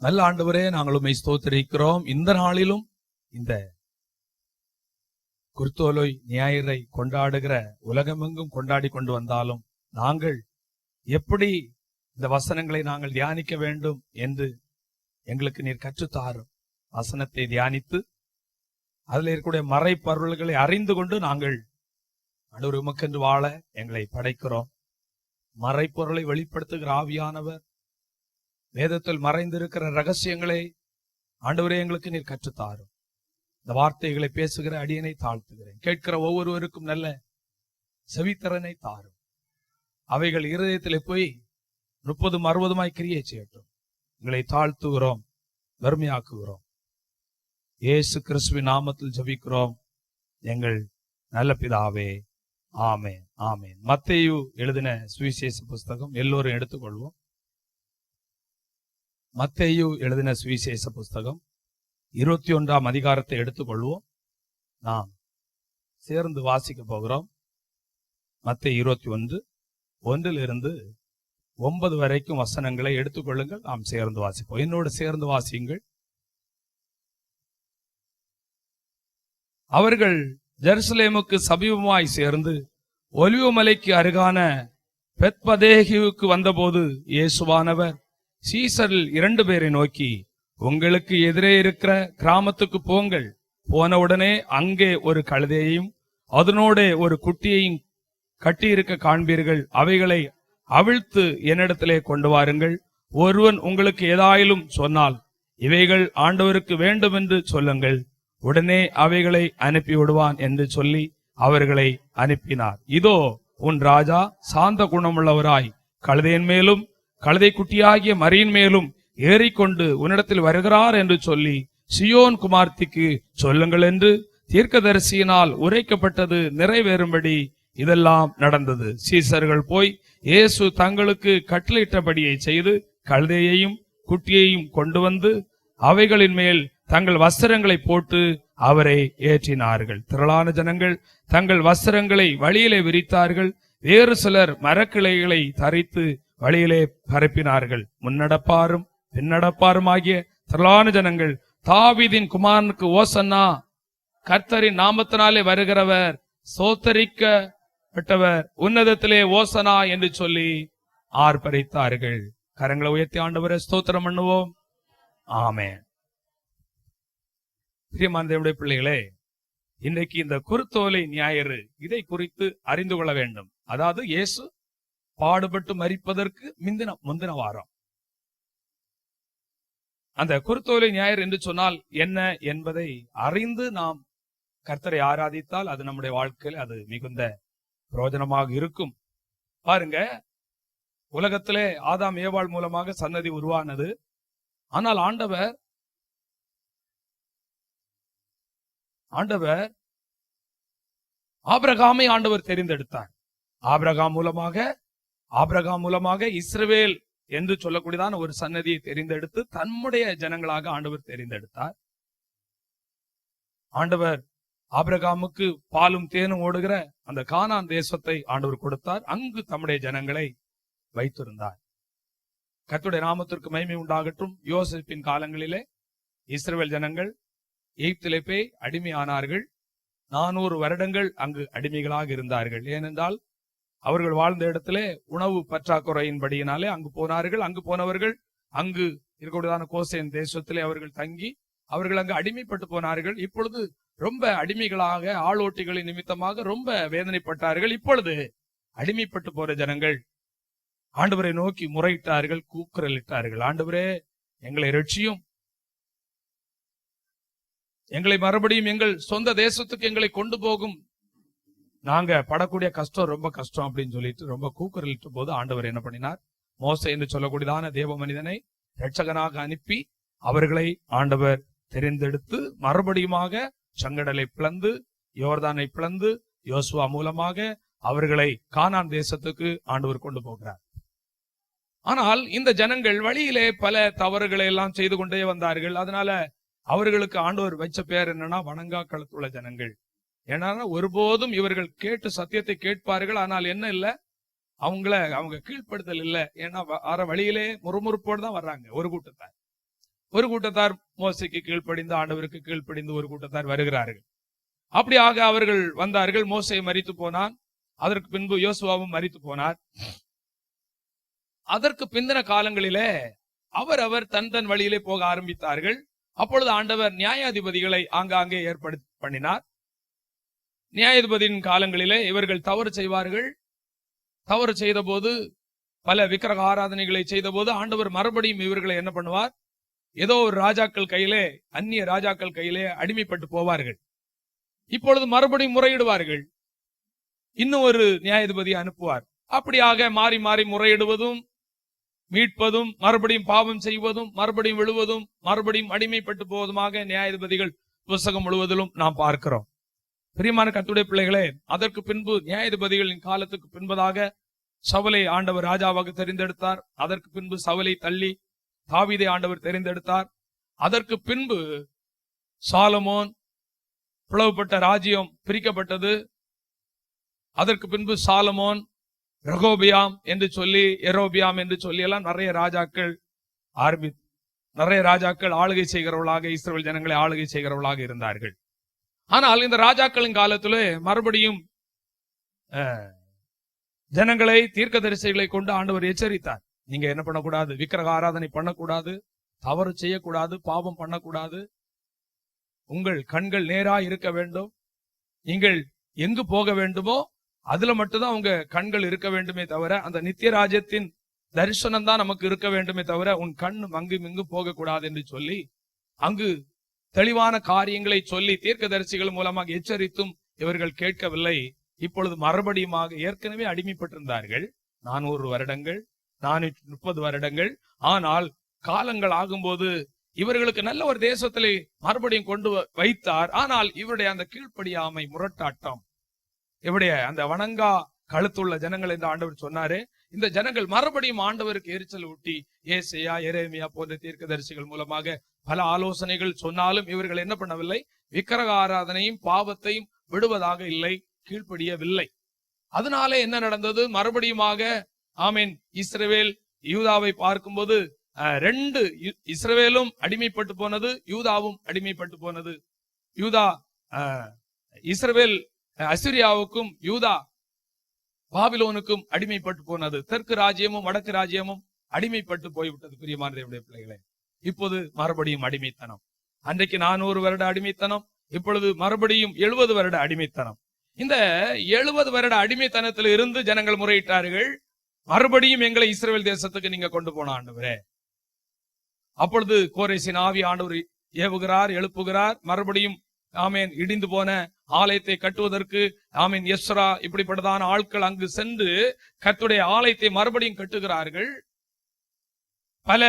நல்ல ஆண்டவரே, நாங்கள் உம்மை ஸ்தோத்திரிக்கிறோம். இந்த நாளிலும் இந்த குருத்தோலை ஞாயிறை கொண்டாடுகிற உலகமெங்கும் கொண்டாடி கொண்டு வந்தாலும் நாங்கள் எப்படி இந்த வசனங்களை நாங்கள் தியானிக்க வேண்டும் என்று எங்களுக்கு நீர் கற்றுத்தாரும். வசனத்தை தியானித்து அதில் இருக்கக்கூடிய மறைப்பொருள்களை அறிந்து கொண்டு நாங்கள் ஆண்டவர் உமக்கென்று வாழ எங்களை படைக்கிறோம். மறைப்பொருளை வெளிப்படுத்துகிற ஆவியானவர், வேதத்தில் மறைந்திருக்கிற ரகசியங்களை ஆண்டவரே எங்களுக்கு நீர் கற்றுத்தாரும். இந்த வார்த்தைகளை பேசுகிற அடியனை தாழ்த்துகிறேன். கேட்கிற ஒவ்வொருவருக்கும் நல்ல செவித்திறனை தாரும். அவைகள் இருதயத்தில் போய் 30 60 கிரியை செய்யட்டும். எங்களை தாழ்த்துகிறோம், வறுமையாக்குகிறோம். இயேசு கிறிஸ்துவின் நாமத்தில் ஜெபிக்கிறோம் எங்கள் நல்ல பிதாவே, ஆமென், ஆமென். மத்தேயு எழுதின சுவிசேஷ புஸ்தகம் எல்லோரும் எடுத்துக்கொள்வோம். மத்தேயு எழுதின சுவிசேஷ புஸ்தகம் 21ஆம் அதிகாரத்தை எடுத்துக்கொள்வோம். நாம் சேர்ந்து வாசிக்க போகிறோம். மத்தேயு 21 1 9 வரைக்கும் வசனங்களை எடுத்துக்கொள்ளுங்கள். நாம் சேர்ந்து வாசிப்போம். என்னோடு சேர்ந்து வாசியுங்கள். அவர்கள் ஜெருசலேமுக்கு சமீபமாய் சேர்ந்து ஒலிவமலைக்கு அருகான பெத்பதேகுவுக்கு வந்தபோது இயேசுவானவர் சீசரில் 2 பேரை நோக்கி, உங்களுக்கு எதிரே இருக்கிற கிராமத்துக்கு போங்கள். போனவுடனே அங்கே ஒரு கழுதையையும் அதனோட ஒரு குட்டியையும் கட்டியிருக்க காண்பீர்கள். அவைகளை அவிழ்த்து என்னிடத்திலே கொண்டு வாருங்கள். ஒருவன் உங்களுக்கு ஏதாயிலும் சொன்னால் இவைகள் ஆண்டவருக்கு வேண்டும் என்று சொல்லுங்கள். உடனே அவைகளை அனுப்பி விடுவான் என்று சொல்லி அவர்களை அனுப்பினார். இதோ உன் ராஜா சாந்த குணமுள்ளவராய் கழுதையின் மேலும் கழுதை குட்டியாகிய மரியின் மேலும் ஏறிக்கொண்டு உன்னிடத்தில் வருகிறார் என்று சொல்லி சியோன் குமார்த்திக்கு சொல்லுங்கள் என்று தீர்க்கதரிசியினால் உரைக்கப்பட்டது நிறைவேறும்படி இதெல்லாம் நடந்தது. சீசர்கள் போய் இயேசு தங்களுக்கு கட்டளையிட்டபடியை செய்து கழுதையையும் குட்டியையும் கொண்டு வந்து அவைகளின் மேல் தங்கள் வஸ்திரங்களை போட்டு அவரை ஏற்றினார்கள். திரளான ஜனங்கள் தங்கள் வஸ்திரங்களை வழியிலே விரித்தார்கள். வேறு சிலர் மரக்கிளைகளை தரித்து வழியிலே பரப்பினார்கள். முன்னடப்பாரும் பின்னடப்பாரும் ஆகிய திரளான ஜனங்கள், தாவீதின் குமாரனுக்கு ஓசன்னா, கர்த்தரின் நாமத்தினாலே வருகிறவர் சோத்தரிக்கப்பட்டவர், உன்னதத்திலே ஓசனா என்று சொல்லி ஆர்ப்பரித்தார்கள். கரங்களை உயர்த்தி ஆண்டவரை ஸ்தோத்திரம் பண்ணுவோம். ஆமென். பிரியமான தேவனுடைய பிள்ளைகளே, இன்றைக்கு இந்த குருத்தோலை ஞாயிறு இதை குறித்து அறிந்து கொள்ள வேண்டும். அதாவது இயேசு பாடுபட்டு மரிப்பதற்கு முந்தின வாரம். அந்த குருத்தோலை ஞாயிறு என்று சொன்னால் என்ன என்பதை அறிந்து நாம் கர்த்தரை ஆராதித்தால் அது நம்முடைய வாழ்க்கையில் அது மிகுந்த பிரயோஜனமாக இருக்கும். பாருங்க, உலகத்திலே ஆதாம் ஏவாள் மூலமாக சன்னதி உருவானது. ஆனால் ஆண்டவர் ஆபிரகாமை ஆண்டவர் தெரிந்தெடுத்தார். ஆபிரகாம் மூலமாக இஸ்ரவேல் என்று சொல்லக்கூடியதான ஒரு சன்னதியை தெரிந்தெடுத்து தம்முடைய ஜனங்களாக ஆண்டவர் தெரிந்தெடுத்தார். ஆண்டவர் ஆபிரகாமுக்கு பாலும் தேனும் ஓடுகிற அந்த கானான் தேசத்தை ஆண்டவர் கொடுத்தார். அங்கு தம்முடைய ஜனங்களை வைத்திருந்தார். கர்த்தருடைய நாமத்திற்கு மகிமை உண்டாகட்டும். யோசேப்பின் காலங்களிலே இஸ்ரவேல் ஜனங்கள் எகிப்திலே போய் அடிமையானார்கள். 400 வருடங்கள் அங்கு அடிமைகளாக இருந்தார்கள். ஏனென்றால் அவர்கள் வாழ்ந்த இடத்திலே உணவு பற்றாக்குறையின்படியினாலே அங்கு போனார்கள். அங்கு போனவர்கள் அங்கு இருக்கக்கூடியதான கோசேன் தேசத்திலே அவர்கள் தங்கி அவர்கள் அங்கு அடிமைப்பட்டு போனார்கள். இப்பொழுது ரொம்ப அடிமைகளாக ஆளோட்டிகளின் நிமித்தமாக ரொம்ப வேதனைப்பட்டார்கள். இப்பொழுது அடிமைப்பட்டு போற ஜனங்கள் ஆண்டவரை நோக்கி முறையிட்டார்கள், கூக்குரலிட்டார்கள். ஆண்டவரே, எங்களை ரட்சியும், எங்களை மறுபடியும் எங்கள் சொந்த தேசத்துக்கு எங்களை கொண்டு போகும், நாங்க படக்கூடிய கஷ்டம் ரொம்ப கஷ்டம் அப்படின்னு சொல்லிட்டு ரொம்ப கூக்குரலிட்ட போது ஆண்டவர் என்ன பண்ணினார்? மோசே என்று சொல்லக்கூடியதான தேவ மனிதனை இரட்சகனாக அனுப்பி அவர்களை ஆண்டவர் தெரிந்தெடுத்து மறுபடியுமாக செங்கடலை பிளந்து யோர்தானை பிளந்து யோசுவா மூலமாக அவர்களை கானான் தேசத்துக்கு ஆண்டவர் கொண்டு போகிறார். ஆனால் இந்த ஜனங்கள் வழியிலே பல தவறுகளை எல்லாம் செய்து கொண்டே வந்தார்கள். அதனால அவர்களுக்கு ஆண்டவர் வச்ச பேர் என்னன்னா வணங்கா களத்துள்ள ஜனங்கள். ஏன்னா ஒருபோதும் இவர்கள் கேட்டு சத்தியத்தை கேட்பார்கள், ஆனால் என்ன இல்ல, அவங்க கீழ்ப்படுத்தல் இல்லை. ஏன்னா வர வழியிலே முறுமுறுப்போடு தான் வர்றாங்க ஒரு கூட்டத்தார். ஒரு கூட்டத்தார் மோசைக்கு கீழ்ப்படிந்து ஆண்டவருக்கு கீழ்ப்படிந்து ஒரு கூட்டத்தார் வருகிறார்கள். அப்படியாக அவர்கள் வந்தார்கள். மோசே மரித்து போனான். அதற்கு பின்பு யோசுவாவும் மரித்து போனார். அதற்கு பிந்தின காலங்களிலே அவர் தன் வழியிலே போக ஆரம்பித்தார்கள். அப்பொழுது ஆண்டவர் நியாயாதிபதிகளை ஆங்காங்கே ஏற்படுத்தி பண்ணினார். நியாயாதிபதியின் காலங்களிலே இவர்கள் தவறு செய்வார்கள். தவறு செய்த போது, பல விக்கிரக ஆராதனைகளை செய்த போது ஆண்டவர் மறுபடியும் இவர்களை என்ன பண்ணுவார்? ஏதோ ஒரு ராஜாக்கள் கையிலே, அந்நிய ராஜாக்கள் கையிலே அடிமைப்பட்டு போவார்கள். இப்பொழுது மறுபடியும் முறையிடுவார்கள். இன்னும் ஒரு நியாயாதிபதியை அனுப்புவார். அப்படியாக மாறி மாறி முறையிடுவதும், மீட்பதும், மறுபடியும் பாவம் செய்வதும், மறுபடியும் விழுவதும், மறுபடியும் அடிமைப்பட்டு போவதுமாக நியாயாதிபதிகள் புஸ்தகம் முழுவதிலும் நாம் பார்க்கிறோம். பிரியமான கர்த்தருடைய பிள்ளைகளே, அதற்கு பின்பு நியாயாதிபதிகளின் காலத்துக்கு பின்பதாக சவுலை ஆண்டவர் ராஜாவாக தெரிந்தெடுத்தார். அதற்கு பின்பு சவுலை தள்ளி தாவீதை ஆண்டவர் தெரிந்தெடுத்தார். அதற்கு பின்பு சாலமோன், பிளவுபட்ட ராஜ்யம் பிரிக்கப்பட்டது. அதற்கு பின்பு சாலமோன், ரெகோபியாம் என்று சொல்லி, எரோபியாம் என்று சொல்லி எல்லாம் நிறைய ராஜாக்கள் ஆளுகை செய்கிறவர்களாக, இஸ்ரவேல் ஜனங்களை ஆளுகை செய்கிறவர்களாக இருந்தார்கள். ஆனால் இந்த ராஜாக்களின் காலத்திலே மறுபடியும் ஜனங்களை, தீர்க்கதரிசிகளை கொண்டு ஆண்டவர் எச்சரித்தார். நீங்க என்ன பண்ணக்கூடாது? விக்கிரக ஆராதனை பண்ணக்கூடாது, தவறு செய்யக்கூடாது, பாவம் பண்ணக்கூடாது. உங்கள் கண்கள் நேரா இருக்க வேண்டும். நீங்கள் எங்கு போக வேண்டுமோ அதுல மட்டும்தான் உங்க கண்கள் இருக்க வேண்டுமே தவிர, அந்த நித்திய ராஜ்யத்தின் தரிசனம் தான் நமக்கு இருக்க வேண்டுமே தவிர, உன் கண் அங்கும் இங்கும் போகக்கூடாது என்று சொல்லி அங்கு தெளிவான காரியங்களை சொல்லி தீர்க்கதரிசிகள் மூலமாக எச்சரித்தும் இவர்கள் கேட்கவில்லை. இப்பொழுது மறுபடியுமாக ஏற்கனவே அடிமைப்பட்டிருந்தார்கள் 400 வருடங்கள், 430 வருடங்கள். ஆனால் காலங்கள் ஆகும்போது இவர்களுக்கு நல்ல ஒரு தேசத்திலே மறுபடியும் கொண்டு வைத்தார். ஆனால் இவருடைய அந்த கீழ்ப்படியாமை, முரட்டாட்டம், இவருடைய அந்த வணங்கா கழுத்துள்ள ஜனங்கள் என்று ஆண்டவர் சொன்னாரே, இந்த ஜனங்கள் மறுபடியும் ஆண்டவருக்கு எரிச்சல் ஊட்டி ஏசையா, எரேமியா போன்ற தீர்க்கதரிசிகள் மூலமாக பல ஆலோசனைகள் சொன்னாலும் இவர்கள் என்ன பண்ணவில்லை? விக்கிரக ஆராதனையும் பாவத்தையும் விடுவதாக இல்லை, கீழ்ப்படியவில்லை. அதனாலே என்ன நடந்தது? மறுபடியுமாக ஆமீன், இஸ்ரவேல் யூதாவை பார்க்கும்போது 2 இஸ்ரவேலும் அடிமைப்பட்டு போனது, யூதாவும் அடிமைப்பட்டு போனது. யூதா இஸ்ரவேல் அசிரியாவுக்கும், யூதா பாபிலோனுக்கும் அடிமைப்பட்டு போனது. தெற்கு ராஜ்யமும் வடக்கு ராஜ்யமும் அடிமைப்பட்டு போய்விட்டது. பிரியமான தேவனுடைய பிள்ளைகளே, இப்போது மறுபடியும் அடிமைத்தனம். அன்றைக்கு 400 வருட அடிமைத்தனம், இப்பொழுது மறுபடியும் 70 வருட அடிமைத்தனம். இந்த 70 வருட அடிமைத்தனத்தில் இருந்து ஜனங்கள் முறையிட்டார்கள், மறுபடியும் எங்களை இஸ்ரவேல் தேசத்துக்கு நீங்க கொண்டு போன ஆண்டவரே. அப்பொழுது கோரேசின் ஆவி ஆண்டவர் ஏவுகிறார், எழுப்புகிறார். மறுபடியும் ஆமேன், இடிந்து போன ஆலயத்தை கட்டுவதற்கு ஆமீன் எஸ்ரா இப்படிப்பட்டதான ஆட்கள் அங்கு சென்று கர்த்தருடைய ஆலயத்தை மறுபடியும் கட்டுகிறார்கள். பல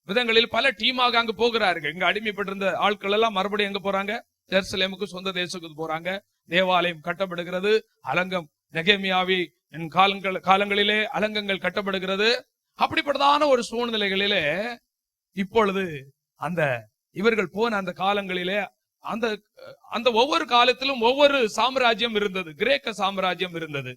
விதங்களில் பல டீமாக அங்கு போகிறார்கள். இங்க அடிமைப்பட்டிருந்த ஆட்கள் எல்லாம் மறுபடியும் எங்க போறாங்க? ஜெருசலேமுக்கு, சொந்த தேசத்துக்கு போறாங்க. தேவாலயம் கட்டப்படுகிறது. அலங்கம் நெகேமியாவி காலங்களிலே அலங்கங்கள் கட்டப்படுகிறது. அப்படிப்பட்டதான ஒரு சூழ்நிலைகளிலே இப்பொழுது அந்த இவர்கள் போன அந்த காலங்களிலே அந்த ஒவ்வொரு காலத்திலும் ஒவ்வொரு சாம்ராஜ்யம் இருந்தது. கிரேக்க சாம்ராஜ்யம் இருந்தது.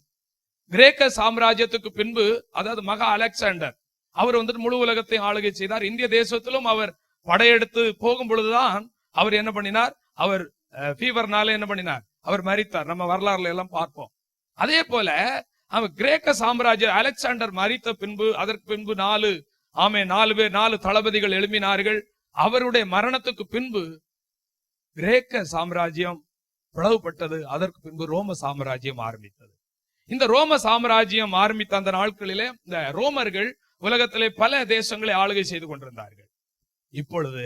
கிரேக்க சாம்ராஜ்யத்துக்கு பின்பு, அதாவது மகா அலெக்சாண்டர், அவர் முழு உலகத்தை ஆளுகை செய்தார். இந்திய தேசத்திலும் அவர் படையெடுத்து போகும் பொழுதுதான் அவர் என்ன பண்ணினார்? அவர் ஃபீவர்னால என்ன பண்ணினார்? அவர் மரித்தார். நம்ம வரலாறுல எல்லாம் பார்ப்போம். அதே போல அவர் கிரேக்க சாம்ராஜ்யம் அலெக்சாண்டர் மரித்த பின்பு, அதற்கு பின்பு 4 தளபதிகள் எழுப்பினார்கள். அவருடைய மரணத்துக்கு பின்பு கிரேக்க சாம்ராஜ்யம் பிளவுபட்டது. அதற்கு பின்பு ரோம சாம்ராஜ்யம் ஆரம்பித்தது. இந்த ரோம சாம்ராஜ்யம் ஆரம்பித்த அந்த நாட்களிலே இந்த ரோமர்கள் உலகத்திலே பல தேசங்களை ஆளுகை செய்து கொண்டிருந்தார்கள். இப்பொழுது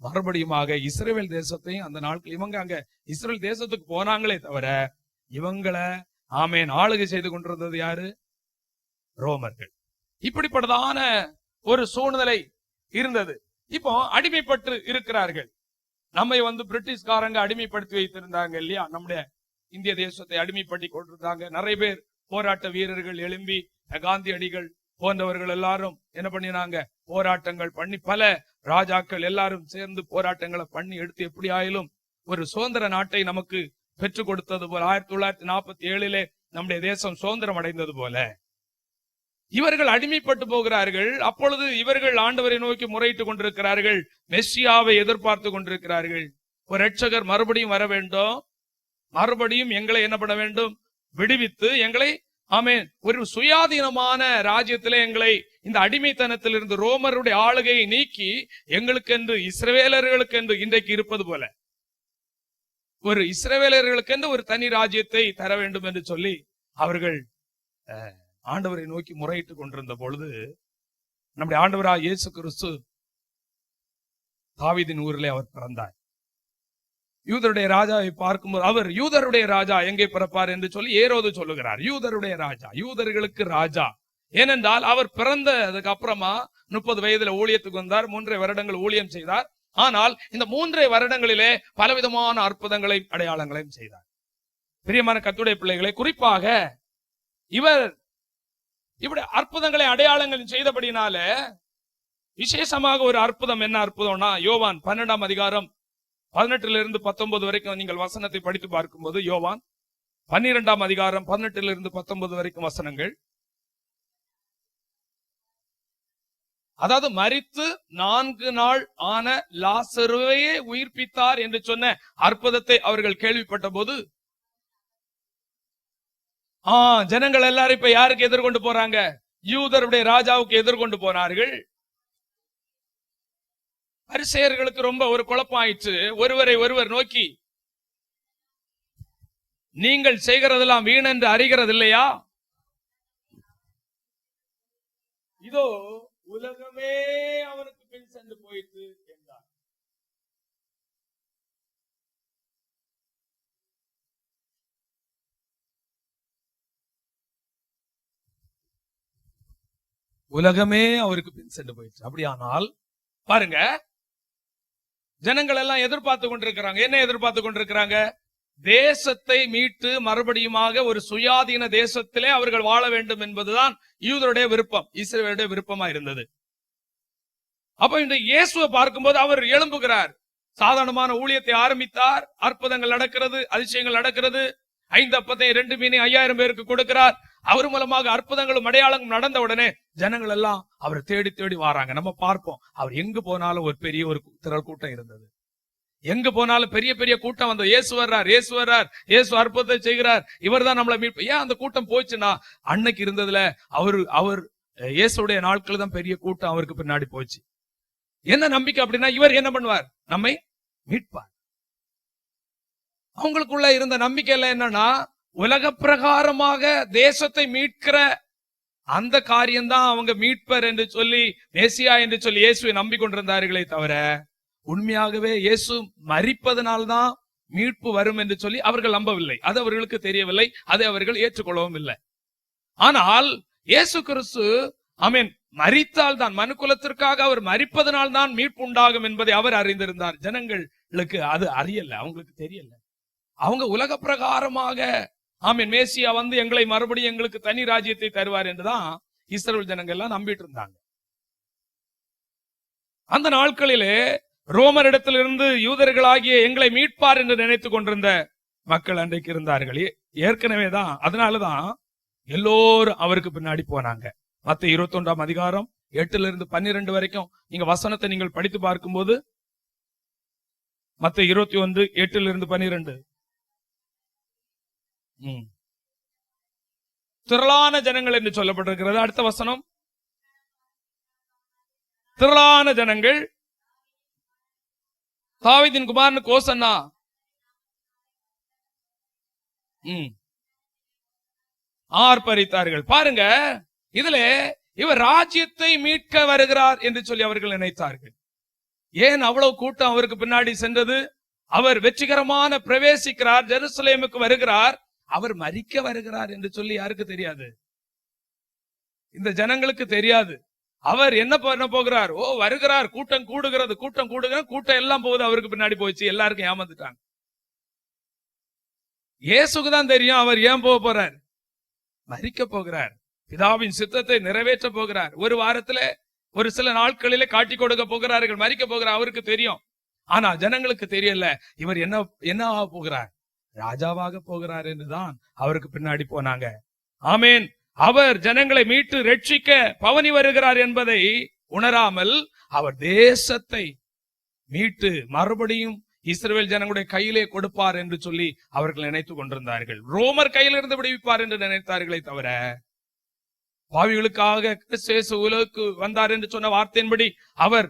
மறுபடியுமாக இஸ்ரவேல் தேசத்தையும் அந்த நாட்கள் இவங்க அங்க இஸ்ரவேல் தேசத்துக்கு போனாங்களே தவிர இவங்களை ஆமேன் ஆளுகை செய்து கொண்டிருந்தது யாரு? ரோமர்கள். இப்படிப்பட்டதான ஒரு சூழ்நிலை இருந்தது. இப்போ அடிமைப்பட்டு இருக்கிறார்கள். நம்மை பிரிட்டிஷ்காரங்க அடிமைப்படுத்தி வைத்திருந்தாங்க இல்லையா? நம்முடைய இந்திய தேசத்தை அடிமைப்படுத்தி கொண்டிருந்தாங்க. நிறைய பேர் போராட்ட வீரர்கள் எழும்பி, காந்தியடிகள் போன்றவர்கள் எல்லாரும் என்ன பண்ணினாங்க? போராட்டங்கள் பண்ணி, பல ராஜாக்கள் எல்லாரும் சேர்ந்து போராட்டங்களை பண்ணி எடுத்து எப்படி ஆயிலும் ஒரு சுதந்திர நாட்டை நமக்கு பெற்றுக் கொடுத்தது போல, 1947 நம்முடைய தேசம் சுதந்திரம் அடைந்தது போல இவர்கள் அடிமைப்பட்டு போகிறார்கள். அப்பொழுது இவர்கள் ஆண்டவரை நோக்கி முறையிட்டுக் கொண்டிருக்கிறார்கள், மெஸ்ஸியாவை எதிர்பார்த்து கொண்டிருக்கிறார்கள். ஒரு இரட்சகர் மறுபடியும் வர வேண்டும், மறுபடியும் எங்களை என்ன பண்ண வேண்டும், விடுவித்து எங்களை ஆமென் ஒரு சுயாதீனமான ராஜ்யத்திலே எங்களை இந்த அடிமைத்தனத்திலிருந்து ரோமருடைய ஆளுகையை நீக்கி எங்களுக்கென்று இஸ்ரவேலர்களுக்கென்று இன்றைக்கு இருப்பது போல ஒரு இஸ்ரவேலர்களுக்கென்று ஒரு தனி ராஜ்யத்தை தர வேண்டும் என்று சொல்லி அவர்கள் ஆண்டவரை நோக்கி முறையிட்டுக் கொண்டிருந்த பொழுது நம்முடைய ஆண்டவராகிய இயேசு கிறிஸ்து தாவீதின் ஊரிலே அவர் பிறந்தார். யூதருடைய ராஜாவை பார்க்கும்போது அவர் யூதருடைய ராஜா எங்கே பிறப்பார் என்று சொல்லி ஏரோது சொல்லுகிறார். யூதருடைய ராஜா, யூதர்களுக்கு ராஜா. ஏனென்றால் அவர் பிறந்ததுக்கு அப்புறமா 30 வயதுல ஊழியத்துக்கு வந்தார். 3 வருடங்கள் ஊழியம் செய்தார். ஆனால் இந்த 3 வருடங்களிலே பலவிதமான அற்புதங்களையும் அடையாளங்களையும் செய்தார். பிரியமான கர்த்தருடைய பிள்ளைகளை, குறிப்பாக இவர் இப்படி அற்புதங்களை அடையாளங்கள் செய்தபடினால விசேஷமாக ஒரு அற்புதம், என்ன அற்புதம்னா, யோவான் 12ஆம் அதிகாரம் 18 19 வரைக்கும் நீங்கள் வசனத்தை படித்து பார்க்கும்போது, யோவான் 12ஆம் அதிகாரம் 18 19 வரைக்கும் வசனங்கள், அதாவது மரித்து 4 நாள் ஆன லாசருவையே உயிர்ப்பித்தார் என்று சொன்ன அற்புதத்தை அவர்கள் கேள்விப்பட்ட போது, ஜனங்கள் எல்லாரும் இப்ப யாருக்கு எதிர்கொண்டு போறாங்க, யூதருடைய ராஜாவுக்கு எதிர்கொண்டு போனார்கள். பரிசேயர்களுக்கு ரொம்ப ஒரு குழப்பம் ஆயிற்று. ஒருவரை ஒருவர் நோக்கி, நீங்கள் செய்கிறதெல்லாம் வீணென்று அறிகிறது இல்லையா? இதோ உலகமே அவனுக்கு பின் சென்று போயிற்று என்றார். உலகமே அவருக்கு பின் சென்று போயிற்று. அப்படியானால் பாருங்க, ஜனங்கள் எல்லாம் எதிர்பார்த்து கொண்டிருக்கிறாங்க. என்ன எதிர்பார்த்து கொண்டிருக்கிறாங்க? தேசத்தை மீட்டு மறுபடியுமாக ஒரு சுயாதீன தேசத்திலே அவர்கள் வாழ வேண்டும் என்பதுதான் யூதருடைய விருப்பம், இஸ்ரவேலுடைய விருப்பமா இருந்தது. அப்ப இந்த இயேசுவை பார்க்கும்போது அவர் எழும்புகிறார். சாதாரணமான ஊழியத்தை ஆரம்பித்தார். அற்புதங்கள் நடக்கிறது, அதிசயங்கள் நடக்கிறது. 5 அப்பத்தையும் 2 மீனையும் 5000 பேருக்கு கொடுக்கிறார். அவர் மூலமாக அற்புதங்களும் அடையாளங்களும் நடந்த உடனே ஜனங்கள் எல்லாம் அவர் தேடி தேடி வராங்க. நம்ம பார்ப்போம், அவர் எங்கு போனாலும் ஒரு பெரிய ஒரு திரள் கூட்டம் இருந்தது. எங்க போனாலும் பெரிய பெரிய கூட்டம் வந்தது. இயேசு வர்றார், இயேசு வர்றார், இயேசு அற்புதத்தை செய்கிறார், இவர் தான் நம்மளை மீட்பு. ஏன் அந்த கூட்டம் போச்சுன்னா, அன்னைக்கு இருந்ததுல அவர் இயேசுடைய நாட்கள் தான் பெரிய கூட்டம் அவருக்கு பின்னாடி போச்சு. என்ன நம்பிக்கை அப்படின்னா, இவர் என்ன பண்ணுவார், நம்மை மீட்பார். அவங்களுக்குள்ள இருந்த நம்பிக்கை எல்லாம் என்னன்னா, உலக பிரகாரமாக தேசத்தை மீட்கிற அந்த காரியம்தான் அவங்க மீட்பர் என்று சொல்லி, மேசியா என்று சொல்லி இயேசுவை நம்பிக்கொண்டிருந்தார்களே தவிர, உண்மையாகவே இயேசு மரிப்பதனால்தான் மீட்பு வரும் என்று சொல்லி அவர்கள் நம்பவில்லை. அது அவர்களுக்கு தெரியவில்லை, அதை அவர்கள் ஏற்றுக்கொள்ளவும் இல்லை. ஆனால் இயேசு கிறிஸ்து மரித்தால் தான், மனுக்குலத்திற்காக அவர் மரிப்பதனால் தான் மீட்பு உண்டாகும் என்பதை அவர் அறிந்திருந்தார். ஜனங்களுக்கு அது அறியல, அவங்களுக்கு தெரியல. அவங்க உலக பிரகாரமாக மேசியா வந்து எங்களை மறுபடியும் எங்களுக்கு தனி ராஜ்யத்தை தருவார் என்றுதான் இஸ்ரவேல் ஜனங்கள் எல்லாம் நம்பிட்டு இருந்தாங்க. அந்த நாட்களிலே ரோமரிடத்திலிருந்து யூதர்களாகிய எங்களை மீட்பார் என்று நினைத்துக் கொண்டிருந்த மக்கள் அன்றைக்கு இருந்தார்கள். ஏற்கனவேதான், அதனாலதான் எல்லோரும் அவருக்கு பின்னாடி போனாங்க. மத்தேயு 21ஆம் அதிகாரம் 8 12 வரைக்கும் நீங்க வசனத்தை நீங்கள் படித்து பார்க்கும்போது, மத்தேயு 21 8 12, திரளான ஜனங்கள் என்று சொல்லப்பட்டிருக்கிறது. அடுத்த வசனம், திரளான ஜனங்கள் தாவீதின் குமாரனுக்கு ஓசன்னா ஆர்ப்பரித்தார்கள். பாருங்க, இதுல இவர் ராஜ்யத்தை மீட்க வருகிறார் என்று சொல்லி அவர்கள் நினைத்தார்கள். ஏன் அவ்வளவு கூட்டம் அவருக்கு பின்னாடி சென்றது? அவர் வெற்றிகரமான பிரவேசிக்கிறார், ஜெருசலேமுக்கு வருகிறார், அவர் மரிக்க வருகிறார் என்று சொல்லி யாருக்கு தெரியாது? இந்த ஜனங்களுக்கு தெரியாது. அவர் என்ன பண்ண போகிறார்? வருகிறார், கூட்டம் கூடுகிறது, கூட்டம் எல்லாம் போகுது, அவருக்கு பின்னாடி போயிடுச்சு, எல்லாருக்கும் ஏமாந்துட்டாங்க. இயேசுக்கு தான் தெரியும் அவர் ஏன் போக போறார். மரிக்க போகிறார், பிதாவின் சித்தத்தை நிறைவேற்ற போகிறார். ஒரு வாரத்துல, ஒரு சில நாட்களிலே காட்டி கொடுக்க போகிறார்கள், மரிக்க போகிறார், அவருக்கு தெரியும். ஆனா ஜனங்களுக்கு தெரியல, இவர் என்ன ஆக போகிறார், ராஜாவாக போகிறார் என்றுதான் அவருக்கு பின்னாடி போனாங்க. ஆமேன். அவர் ஜனங்களை மீட்டு ரட்சிக்க பவனி வருகிறார் என்பதை உணராமல் அவர் தேசத்தை மீட்டு மறுபடியும் இஸ்ரவேல் ஜனங்களுடைய கையிலே கொடுப்பார் என்று சொல்லி அவர்கள் நினைத்துக் கொண்டிருந்தார்கள். ரோமர் கையிலிருந்து விடுவிப்பார் என்று நினைத்தார்களே தவிர, பாவிகளுக்காக கிறிஸ்து உலகுக்கு வந்தார் என்று சொன்ன வார்த்தையின்படி அவர்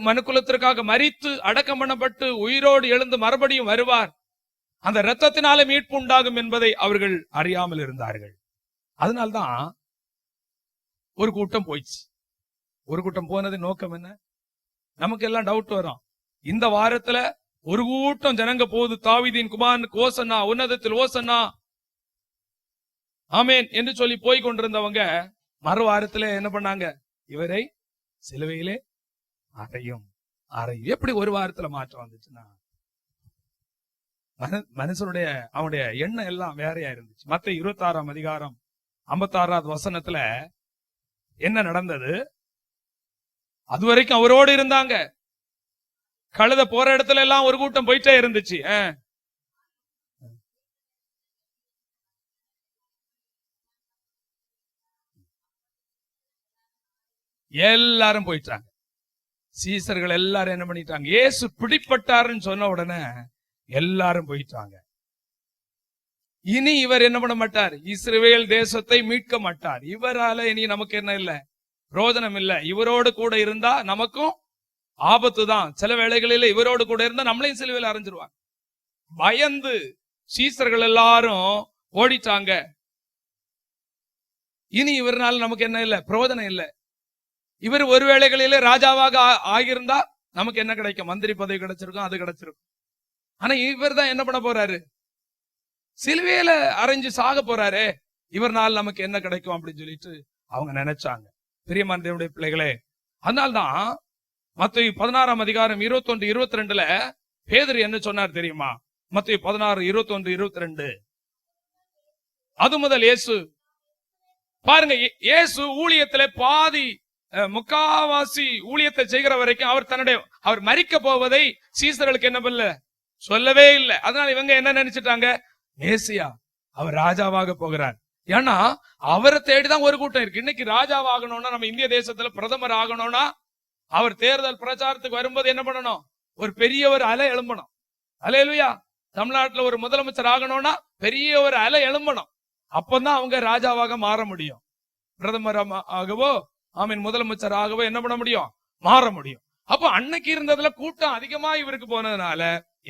மனுக்குலத்திற்காக மரித்து அடக்கம் பண்ணப்பட்டு உயிரோடு எழுந்து மறுபடியும் வருவார், அந்த இரத்தத்தினாலே மீட்பு உண்டாகும் என்பதை அவர்கள் அறியாமல் இருந்தார்கள். அதனால்தான் ஒரு கூட்டம் போயிடுச்சு. ஒரு கூட்டம் போனது நோக்கம் என்ன? நமக்கு எல்லாம் டவுட் வரும். இந்த வாரத்துல ஒரு கூட்டம் ஜனங்க போகுது, தாவீதின் குமாரனுக்கு ஓசன்னா, உன்னதத்தில் ஓசன்னா, ஆமேன் என்று சொல்லி போய் கொண்டிருந்தவங்க மறு வாரத்துல என்ன பண்ணாங்க? இவரை சிலுவையிலே அறையும். எப்படி ஒரு வாரத்துல மாற்றம் வந்துச்சுன்னா, மனுஷனுடைய அவனுடைய எண்ணம் எல்லாம் வேறையா இருந்துச்சு. மத்த 26ஆம் அதிகாரம் 56வது வசனத்துல என்ன நடந்தது? அதுவரைக்கும் அவரோடு இருந்தாங்க. கழுத போற இடத்துல எல்லாம் ஒரு கூட்டம் போயிட்டே இருந்துச்சு. எல்லாரும் போயிட்டாங்க. சீசர்கள் எல்லாரும் என்ன பண்ணிட்டாங்க? இயேசு பிடிப்பட்டாருன்னு சொன்ன உடனே எல்லாரும் போயிட்டாங்க. இனி இவர் என்ன பண்ண மாட்டார்? இஸ்ரவேல் தேசத்தை மீட்க மாட்டார். இவரால இனி நமக்கு என்ன இல்ல, பிரோஜனம் இல்ல. இவரோடு கூட இருந்தா நமக்கும் ஆபத்து தான். சில வேளைகளில் இவரோடு கூட இருந்தா நம்மளையும் சிலுவையில் அரைஞ்சிருவாங்க. பயந்து சீசர்கள் எல்லாரும் ஓடிட்டாங்க. இனி இவரால் நமக்கு என்ன இல்ல, பிரோஜனம் இல்ல. இவர் ஒரு வேளைகளிலே ராஜாவாக ஆகியிருந்தா நமக்கு என்ன கிடைக்கும்? மந்திரி பதவி கிடைச்சிருக்கும், அது கிடைச்சிருக்கும். ஆனா இவர் தான் என்ன பண்ண போறாரு? சிலுவையில அரைஞ்சு சாக போறாரு. இவர்னால் நமக்கு என்ன கிடைக்கும் அப்படின்னு சொல்லிட்டு அவங்க நினைச்சாங்க. பிரியமான தேவனுடைய பிள்ளைகளே, அதனால்தான் மத்தேயு 16ஆம் அதிகாரம் 21, 22ல பேதுரு என்ன சொன்னார் தெரியுமா? மத்தேயு 16, 21, 22. அது முதல் இயேசு பாருங்க, இயேசு ஊழியத்திலே பாதி முக்காவாசி ஊழியத்தை செய்கிற வரைக்கும் அவர் மரிக்க போவதை சீசர்களுக்கு என்ன பண்ணல, சொல்லவே இல்லை. அதனால இவங்க என்ன நினைச்சிட்டாங்க? மேசியா, அவர் ராஜாவாக போகிறார். ஏன்னா அவரை தேடிதான் ஒரு கூட்டம் இருக்கு. இன்னைக்கு ராஜாவாகணும்னா, நம்ம இந்திய தேசத்துல பிரதமர் ஆகணும்னா, அவர் தேர்தல் பிரச்சாரத்துக்கு வரும்போது என்ன பண்ணணும்? ஒரு பெரிய ஒரு அலை எழும்பணும். அல்லேலூயா. தமிழ்நாட்டுல ஒரு முதலமைச்சர் ஆகணும்னா பெரிய ஒரு அலை எழும்பணும். அப்பதான் அவங்க ராஜாவாக மாற முடியும். பிரதமர் ஆகவோ முதலமைச்சர் ஆகவோ என்ன பண்ண முடியும்? மாற முடியும். அப்போ அன்னைக்கு இருந்ததுல கூட்டம் அதிகமா இவருக்கு போனதுனால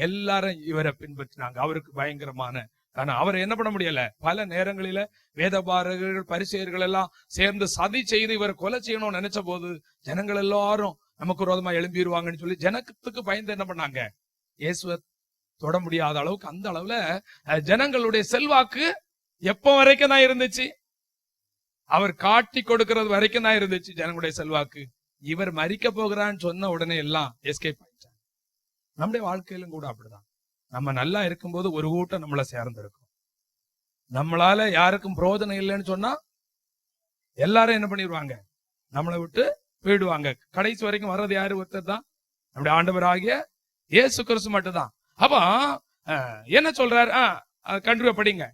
எல்லாரும் இவரை பின்பற்றினாங்க. அவருக்கு பயங்கரமான, ஆனா அவரை என்ன பண்ண முடியல. பல நேரங்களில வேதபாரகர்கள், பரிசேயர்கள் எல்லாம் சேர்ந்து சதி செய்து இவரை கொலை செய்யணும்னு நினைச்ச போது ஜனங்கள் எல்லாரும் நமக்கு விரோதமா எழும்பிடுவாங்கன்னு சொல்லி ஜனத்துக்கு பயந்து என்ன பண்ணாங்க? இயேசுவை தொட முடியாத அளவுக்கு, அந்த அளவுல ஜனங்களுடைய செல்வாக்கு எப்ப வரைக்கும் தான் இருந்துச்சு? அவர் காட்டி கொடுக்கிறது வரைக்கும் தான் இருந்துச்சு ஜனங்களுடைய செல்வாக்கு. இவர் மரிக்க போகிறான்னு சொன்ன உடனே எல்லாம் எஸ்கேப் ஆயிட்டாங்க. நம்முடைய வாழ்க்கையிலும் கூட அப்படிதான். நம்ம நல்லா இருக்கும்போது ஒரு கூட்டம் நம்மளை சேர்ந்திருக்கும். நம்மளால யாருக்கும் பிரோஜனம் இல்லைன்னு சொன்னா எல்லாரும் என்ன பண்ணிடுவாங்க? நம்மளை விட்டு போயிடுவாங்க. கடைசி வரைக்கும் வர்றது யாரு? ஒருத்தர் தான், நம்முடைய ஆண்டவர் ஆகிய இயேசு கிறிஸ்து மட்டும் தான். அப்ப என்ன சொல்றாரு? கண்டிப்பா படிங்க.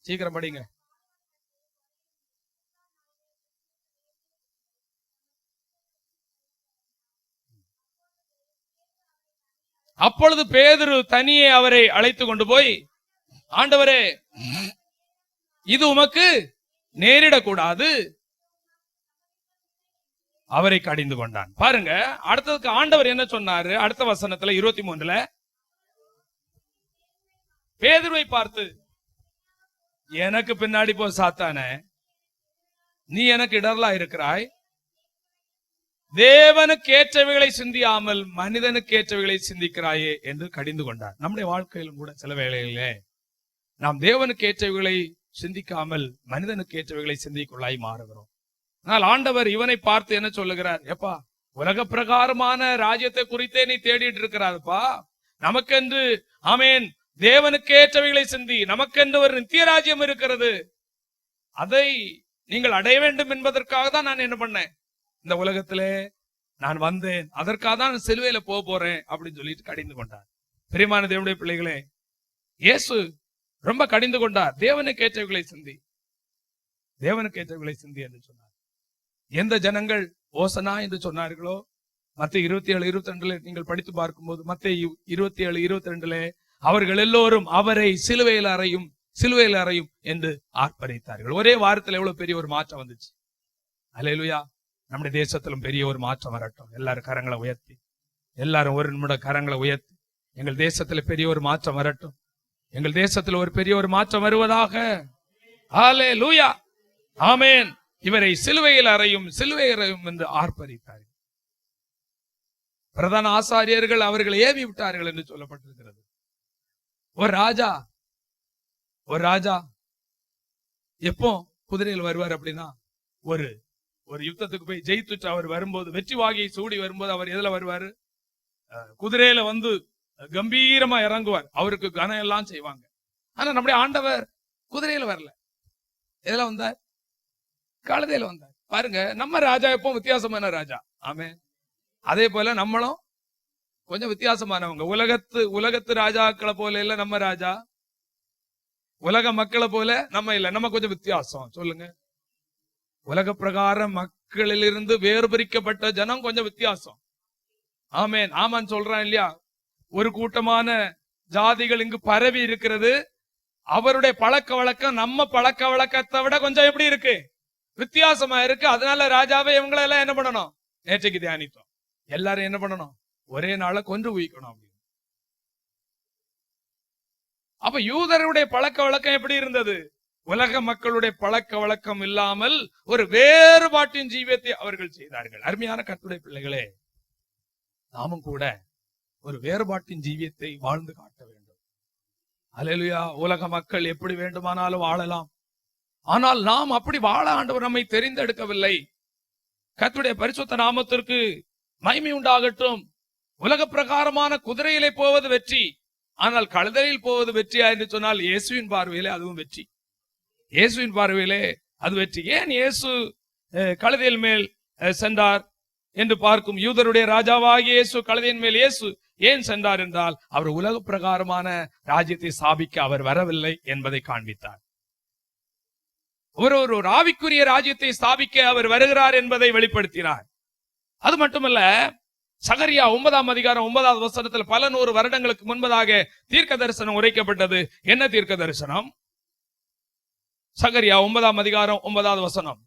சீக்கிரம் படிங்க. அப்பொழுது பேதுரு தனியே அவரை அழைத்து கொண்டு போய், ஆண்டவரே, இது உமக்கு நேரிடக்கூடாது, அவரை கடிந்து கொண்டான். பாருங்க, அடுத்ததுக்கு ஆண்டவர் என்ன சொன்னாரு? அடுத்த வசனத்துல 23ல பேதுருவை பார்த்து, எனக்கு பின்னாடி போ சாத்தானே, நீ எனக்கு இடர்லா இருக்கிறாய். தேவனுக்கு ஏற்றவைகளை சிந்தியாமல் மனிதனுக்கு ஏற்றவைகளை சிந்திக்கிறாயே என்று கடிந்து கொண்டார். நம்முடைய வாழ்க்கையிலும் கூட சில வேளைகளிலே நாம் தேவனுக்கு ஏற்றவைகளை சிந்திக்காமல் மனிதனுக்கு ஏற்றவைகளை சிந்திக்குள்ளாய் மாறுகிறோம். ஆனால் ஆண்டவர் இவனை பார்த்து என்ன சொல்லுகிறார்? எப்பா, உலக பிரகாரமான ராஜ்யத்தை குறித்தே நீ தேடிட்டு இருக்கிறாருப்பா. நமக்கென்று ஆமேன் தேவனுக்கு ஏற்றவைகளை சிந்தி, நமக்கென்று ஒரு நித்திய ராஜ்யம் இருக்கிறது. அதை நீங்கள் அடைய வேண்டும் என்பதற்காக தான் நான் என்ன பண்ணேன்? இந்த உலகத்திலே நான் வந்தேன், அதற்காக தான் சிலுவையில போறேன் அப்படின்னு சொல்லிட்டு கடிந்து கொண்டார். பிரியமான தேவனுடைய பிள்ளைகளே, இயேசு ரொம்ப கடிந்து கொண்டார். தேவனுக்கு ஏற்றவைகளை சிந்தி, தேவனுக்கு ஏற்றவைகளை சிந்தி என்று சொன்னார். எந்த ஜனங்கள் ஓசனா என்று சொன்னார்களோ, மத்தேயு 27:22 நீங்கள் படித்து பார்க்கும்போது, மத்தேயு 27:22 அவர்கள் எல்லோரும் அவரை சிலுவையில் அறையும், சிலுவையில் அறையும் என்று ஆர்ப்பரித்தார்கள். ஒரே வாரத்தில் எவ்வளவு பெரிய ஒரு மாற்றம் வந்துச்சு. அல்லேலூயா. நம்முடைய தேசத்திலும் பெரிய ஒரு மாற்றம் வரட்டும். எல்லாரும் கரங்களை உயர்த்தி, எல்லாரும் ஒரு நிமிடம் கரங்களை உயர்த்தி, எங்கள் தேசத்துல பெரிய ஒரு மாற்றம் வரட்டும். எங்கள் தேசத்துல ஒரு பெரிய ஒரு மாற்றம் வருவதாக. அல்லேலூயா, ஆமென். இவரை சிலுவையில் அறையும், சிலுவையில் அறையும் என்று ஆர்ப்பரித்தார்கள். பிரதான ஆசாரியர்கள் அவர்களை ஏவி விட்டார்கள் என்று சொல்லப்பட்டிருக்கிறது. ஒரு ராஜா எப்போ குதிரையில் வருவார் அப்படின்னா, ஒரு யுத்தத்துக்கு போய் ஜெயித்துட்டு அவர் வரும்போது, வெற்றி வாகையை சூடி வரும்போது அவர் எதுல வருவாரு? குதிரையில வந்து கம்பீரமா இறங்குவார். அவருக்கு கனம் எல்லாம் செய்வாங்க. ஆனா நம்முடைய ஆண்டவர் குதிரையில வரல. எதுல வந்தார்? கழுதையில வந்தார். பாருங்க, நம்ம ராஜா எப்போ வித்தியாசமான ராஜா. ஆமென். அதே போல நம்மளும் கொஞ்சம் வித்தியாசமானவங்க. உலகத்து ராஜாக்களை போல இல்ல நம்ம ராஜா, உலக மக்களை போல நம்ம இல்ல. நம்ம கொஞ்சம் வித்தியாசம். சொல்லுங்க, உலக பிரகார மக்களிலிருந்து வேறு பிரிக்கப்பட்ட ஜனம் கொஞ்சம் வித்தியாசம். ஆமென். ஆமான் சொல்றான் இல்லையா? ஒரு கூட்டமான ஜாதிகள் இங்கு பரவி இருக்கிறது. அவருடைய பழக்க வழக்கம் நம்ம பழக்க வழக்கத்தை விட கொஞ்சம் எப்படி இருக்கு? வித்தியாசமா இருக்கு. அதனால ராஜாவே இவங்களை எல்லாம் என்ன பண்ணணும்? நேற்றைக்கு தியானித்தோம். எல்லாரும் என்ன பண்ணணும்? ஒரே நாள கொன்று உயிக்கணும் அப்படின்னு. அப்ப யூதருடைய பழக்க வழக்கம் எப்படி இருந்தது? உலக மக்களுடைய பழக்க வழக்கம் இல்லாமல் ஒரு வேறுபாட்டின் ஜீவியத்தை அவர்கள் செய்தார்கள். அருமையான கர்த்தருடைய பிள்ளைகளே, நாமும் கூட ஒரு வேறுபாட்டின் ஜீவியத்தை வாழ்ந்து காட்ட வேண்டும். அல்லேலூயா. உலக மக்கள் எப்படி வேண்டுமானாலும் வாழலாம். ஆனால் நாம் அப்படி வாழ ஆண்டவர் நம்மை தெரிந்தெடுக்கவில்லை. கர்த்தருடைய பரிசுத்த நாமத்திற்கு மகிமை உண்டாகட்டும். உலக பிரகாரமான குதிரையிலே போவது வெற்றி, ஆனால் கழுதையில் போவது வெற்றியா என்று சொன்னால் இயேசுவின் பார்வையிலே அதுவும் வெற்றி. இயேசுவின் பார்வையிலே அது வெற்றி. ஏன் இயேசு கழுதையின் மேல் சென்றார் என்று பார்க்கும் யூதருடைய ராஜாவாகிய இயேசு கழுதையின் மேல் இயேசு ஏன் சென்றார் என்றால், அவர் உலக பிரகாரமான ராஜ்யத்தை ஸ்தாபிக்க அவர் வரவில்லை என்பதை காண்பித்தார். ஒரு ஆவிக்குரிய ராஜ்யத்தை ஸ்தாபிக்க அவர் வருகிறார் என்பதை வெளிப்படுத்தினார். அது மட்டுமல்ல, சகரியா 9ஆம் அதிகாரம் 9வது வசனத்தில் பல 100 வருடங்களுக்கு முன்பதாக தீர்க்க தரிசனம் உரைக்கப்பட்டது. என்ன தீர்க்க தரிசனம்? சகரியா 9ஆம் அதிகாரம் 9வது வசனம்.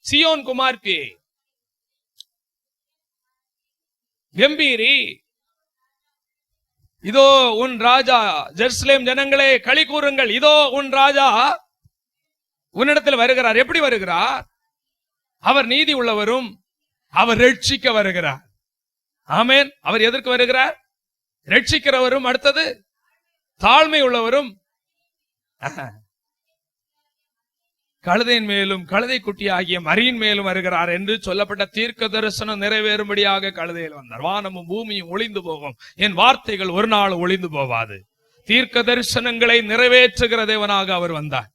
சியோன் குமார்த்தி கம்பீரி, இதோ உன் ராஜா. ஜெருசலேம் ஜனங்களே களி கூறுங்கள், இதோ உன் ராஜா உன்னிடத்தில் வருகிறார். எப்படி வருகிறார்? அவர் நீதி உள்ளவரும் அவர் ரட்சிக்க வருகிறார். ஆமென். அவர் எதற்கு வருகிறார்? ரட்சிக்கிறவரும், அடுத்தது தாழ்மை உள்ளவரும், கழுதையின் மேலும் கழுதை குட்டி ஆகிய மரியின் மேலும் வருகிறார் என்று சொல்லப்பட்ட தீர்க்க தரிசனம் நிறைவேறும்படியாக கழுதையில் வந்தார். வானமும் பூமியும் ஒளிந்து போகும், என் வார்த்தைகள் ஒரு நாள் ஒளிந்து போவாது. தீர்க்க தரிசனங்களை நிறைவேற்றுகிற தேவனாக அவர் வந்தார்.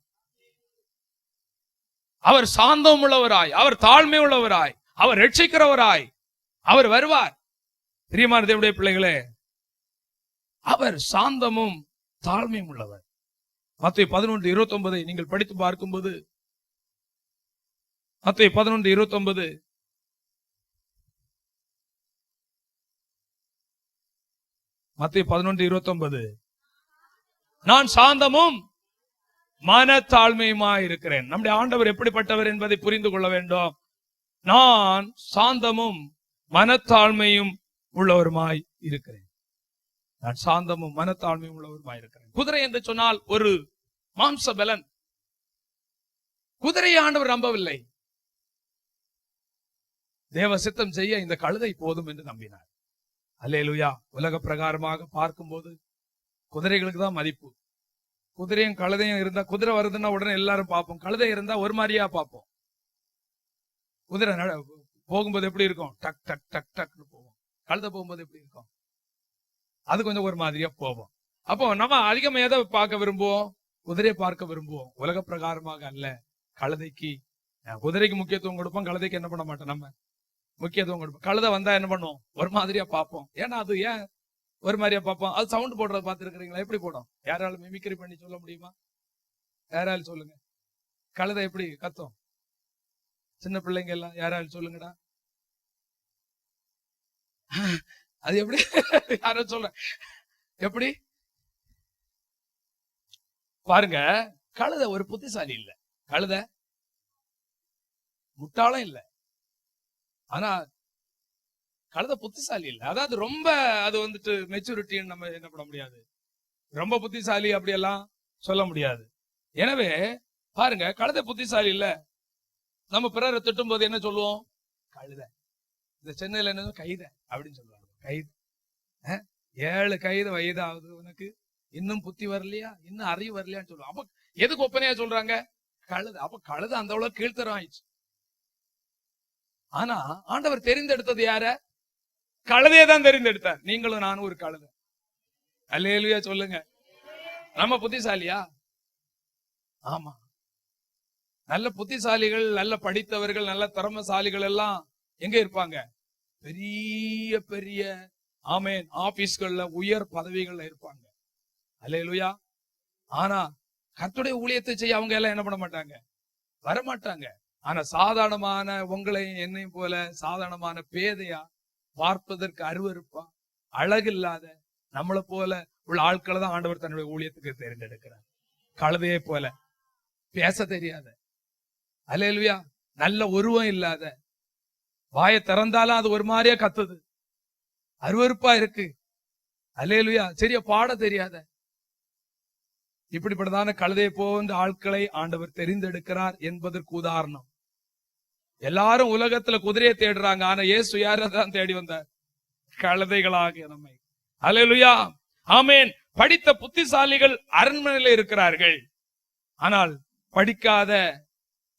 அவர் சாந்தம் உள்ளவராய், அவர் தாழ்மை உள்ளவராய், அவர் ரட்சிக்கிறவராய் அவர் வருவார். பிரியமான தேவனுடைய பிள்ளைகளே, அவர் சாந்தமும் தாழ்மையும் உள்ளவர். மத்தேயு 11:29 நீங்கள் படித்து பார்க்கும்போது, மத்தேயு 11:29 மத்தேயு 11:29 நான் சாந்தமும் மனத்தாழ்மையுமாய் இருக்கிறேன். நம்முடைய ஆண்டவர் எப்படிப்பட்டவர் என்பதை புரிந்து கொள்ள வேண்டும். நான் சாந்தமும் மனத்தாழ்மையும் உள்ளவருமாய் இருக்கிறேன். நான் சாந்தமும் மனத்தாழ்மையும் உள்ளவருமாய் இருக்கிறேன். குதிரை என்று சொன்னால் ஒரு மாம்ச பலன். குதிரையை ஆண்டவர் நம்பவில்லை. தேவ சித்தம் செய்ய இந்த கழுதை போதும் என்று நம்பினார். அல்லேலூயா. உலக பிரகாரமாக பார்க்கும்போது குதிரைகளுக்கு தான் மதிப்பு. குதிரையும் கழுதையும் இருந்தா, குதிரை வருதுன்னா உடனே எல்லாரும் பார்ப்போம். கழுதை இருந்தா ஒரு மாதிரியா பார்ப்போம். குதிரை போகும்போது எப்படி இருக்கும்? டக் டக் டக் டக்னு போவோம். கழுதை போகும்போது எப்படி இருக்கும்? அது கொஞ்சம் ஒரு மாதிரியா போவோம். அப்போ நம்ம அதிகமா எதை பார்க்க விரும்புவோம்? குதிரையை பார்க்க விரும்புவோம். உலக பிரகாரமாக அல்ல. குதிரைக்கு முக்கியத்துவம் கொடுப்போம், கழுதைக்கு என்ன பண்ண மாட்டோம். நம்ம முக்கியத்துவம் கொடுப்போம். கழுதை வந்தா என்ன பண்ணுவோம்? ஒரு மாதிரியா பார்ப்போம். ஏன்னா அது ஏன் ஒரு மாதிரியா பார்ப்போம்? அது சவுண்ட் போடுறத பார்த்துருக்கீங்களா? எப்படி போடும்? யாராலும் மிமிக்ரி பண்ணி சொல்ல முடியுமா? யாராலும் சொல்லுங்க. கழுதை எப்படி கத்தும்? சின்ன பிள்ளைங்க எல்லாம் யாராலும் சொல்லுங்கடா. அது எப்படி? யாரும் சொல்ல எப்படி பாருங்க. கழுதை ஒரு புத்திசாலி இல்ல, கழுதை முட்டாளும் இல்ல, ஆனா கழுதை புத்திசாலி இல்ல. அதாவது ரொம்ப அது வந்துட்டு மெச்சூரிட்டின்னு நம்ம என்ன பண்ண முடியாது, ரொம்ப புத்திசாலி அப்படியெல்லாம் சொல்ல முடியாது. எனவே பாருங்க, கழுதை புத்திசாலி இல்ல. நம்ம பிறரை திட்டும் போது என்ன சொல்லுவோம்? கழுதை. இந்த சென்னையில என்ன கைத அப்படின்னு சொல்லுவாங்க. கைது 7 கைது வயதாவது உனக்கு, இன்னும் புத்தி வரலையா, இன்னும் அறிவு வரலையான்னு சொல்லுவாங்க. அப்ப எதுக்கு ஒப்பனையா சொல்றாங்க? கழுதை. அப்ப கழுதை அந்த அளவு கீழ்த்தரம் ஆயிடுச்சு. ஆனா ஆண்டவர் தெரிந்தெடுத்தது யார? கழுதையை தான் தெரிந்தெடுத்தார். நீங்களும் நானும் ஒரு கழுதை. அல்லேலூயா சொல்லுங்க. நம்ம புத்திசாலியா? ஆமா. நல்ல புத்திசாலிகள், நல்ல படித்தவர்கள், நல்ல திறமைசாலிகள் எல்லாம் எங்க இருப்பாங்க? பெரிய பெரிய ஆமென் ஆபீஸ்கள்ல உயர் பதவிகள்ல இருப்பாங்க. அல்லேலூயா. ஆனா கர்த்தருடைய ஊழியத்தை செய்ய அவங்க எல்லாம் என்ன பண்ண மாட்டாங்க? வரமாட்டாங்க. ஆனா சாதாரணமான உங்களை என்னையும் போல சாதாரணமான பேதையா, பார்ப்பதற்கு அருவருப்பா, அழகில்லாத நம்மளை போல உள்ள ஆட்களை தான் ஆண்டவர் தன்னுடைய ஊழியத்துக்கு தேர்ந்தெடுக்கிறார். கழுதையை போல பேச தெரியாத, அல்லேலூயா, நல்ல உருவம் இல்லாத, வாயை திறந்தாலும் அது ஒரு மாதிரியா கத்துது, அருவருப்பா இருக்கு, அல்லேலூயா, சரியா பாட தெரியாத, இப்படிப்பட்டதான கழுதையை போன்ற ஆட்களை ஆண்டவர் தெரிந்தெடுக்கிறார் என்பதற்கு உதாரணம். எல்லாரும் உலகத்துல குதிரையை தேடுறாங்க, ஆனா இயேசு யாரதான் தேடி வந்தார்? கழுதைகளாகிய நம்மை. அல்லேலூயா, ஆமென். படித்த புத்திசாலிகள் அரண்மனையில இருக்கிறார்கள், ஆனால் படிக்காத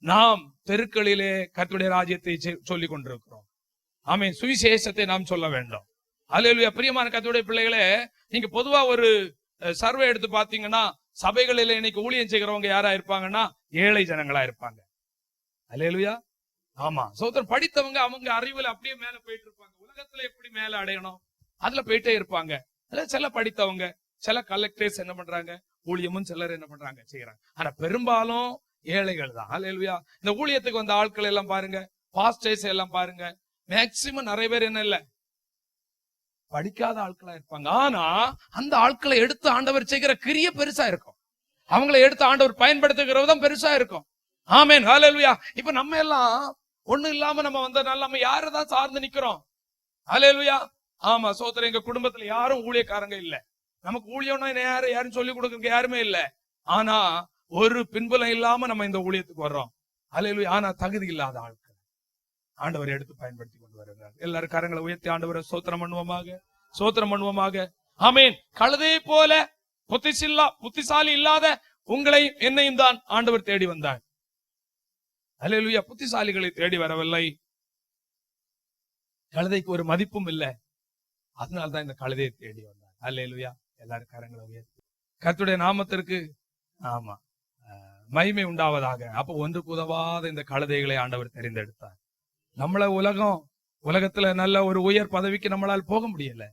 நாம் தெருக்களிலே கர்த்தருடைய ராஜ்யத்தை சொல்லிக் கொண்டிருக்கிறோம். ஆமென். சுவிசேஷத்தை நாம் சொல்ல வேண்டும். அல்லேலூயா. பிரியமான கர்த்தருடைய பிள்ளைகளே, நீங்க பொதுவா ஒரு சர்வே எடுத்து பாத்தீங்கன்னா, சபைகளில இன்னைக்கு ஊழியம் செய்கிறவங்க யாரா இருப்பாங்கன்னா ஏழை ஜனங்களா இருப்பாங்க. அல்லேலூயா. ஆமா, சோதரன். படித்தவங்க அவங்க அறிவுல அப்படியே மேல போயிட்டு இருப்பாங்க. உலகத்துல எப்படி மேல அடையணும் அதுல போயிட்டே இருப்பாங்க. சில படித்தவங்க, சில கலெக்டர்ஸ் என்ன பண்றாங்க? ஊழியமும் சிலர் என்ன பண்றாங்க? செய்யறாங்க. ஆனா பெரும்பாலும் ஏழைகள் தான். அல்லேலூயா. இந்த ஊழியத்துக்கு வந்த ஆட்கள் எல்லாம் பாருங்க, பாஸ்டர்ஸ் எல்லாம் பாருங்க, மேக்சிமம் நிறைய பேர் என்ன இல்ல, படிக்காத ஆட்களா இருப்பாங்க. ஆனா அந்த ஆட்களை எடுத்து ஆண்டவர் செய்கிற கிரிய பெருசா இருக்கும். அவங்களை எடுத்து ஆண்டவர் பயன்படுத்துகிறதும் பெருசா இருக்கும். ஆமென். ஹல்லேலூயா. இப்ப நம்ம எல்லாம் ஒண்ணு இல்லாம நம்ம வந்ததுனால நம்ம யாரதான் சார்ந்து நிக்கிறோம்? ஹல்லேலூயா. ஆமா, சோதரன். எங்க குடும்பத்துல யாரும் ஊழியக்காரங்க இல்ல. நமக்கு ஊழியம்னா யாரும் சொல்லிக் கொடுக்க யாருமே இல்ல. ஆனா ஒரு பின்புலம் இல்லாம நம்ம இந்த ஊழியத்துக்கு வர்றோம். ஹல்லேலூயா. ஆனா தகுதி இல்லாத ஆட்கள் ஆண்டவர் எடுத்து பயன்படுத்தி கொண்டு வருகிறார். எல்லாரும் கரங்களை உயர்த்தி ஆண்டவரை சோத்திரம் பண்ணுவோமாக, சோத்திரம் பண்ணுவோமாக. ஆமென். கழுதை போல புத்திசாலி இல்லாத உங்களை என்னையும் தான் ஆண்டவர் தேடி வந்தார். அல்லேலூயா. புத்திசாலிகளை தேடி வரவில்லை. கழுதைக்கு ஒரு மதிப்பும் இல்லை, அதனால்தான் இந்த கழுதையை தேடி வந்தார். அல்லேலூயா. எல்லாரும் கரங்களை உயர்த்தி கர்த்தருடைய நாமத்திற்கு ஆமா மகிமை உண்டாவதாக. அப்ப ஒன்றுக்கு உதவாத இந்த கழுதைகளை ஆண்டவர் தெரிந்தெடுத்தார். நம்மள உலகத்துல நல்ல ஒரு உயர் பதவிக்கு நம்மளால் போக முடியல,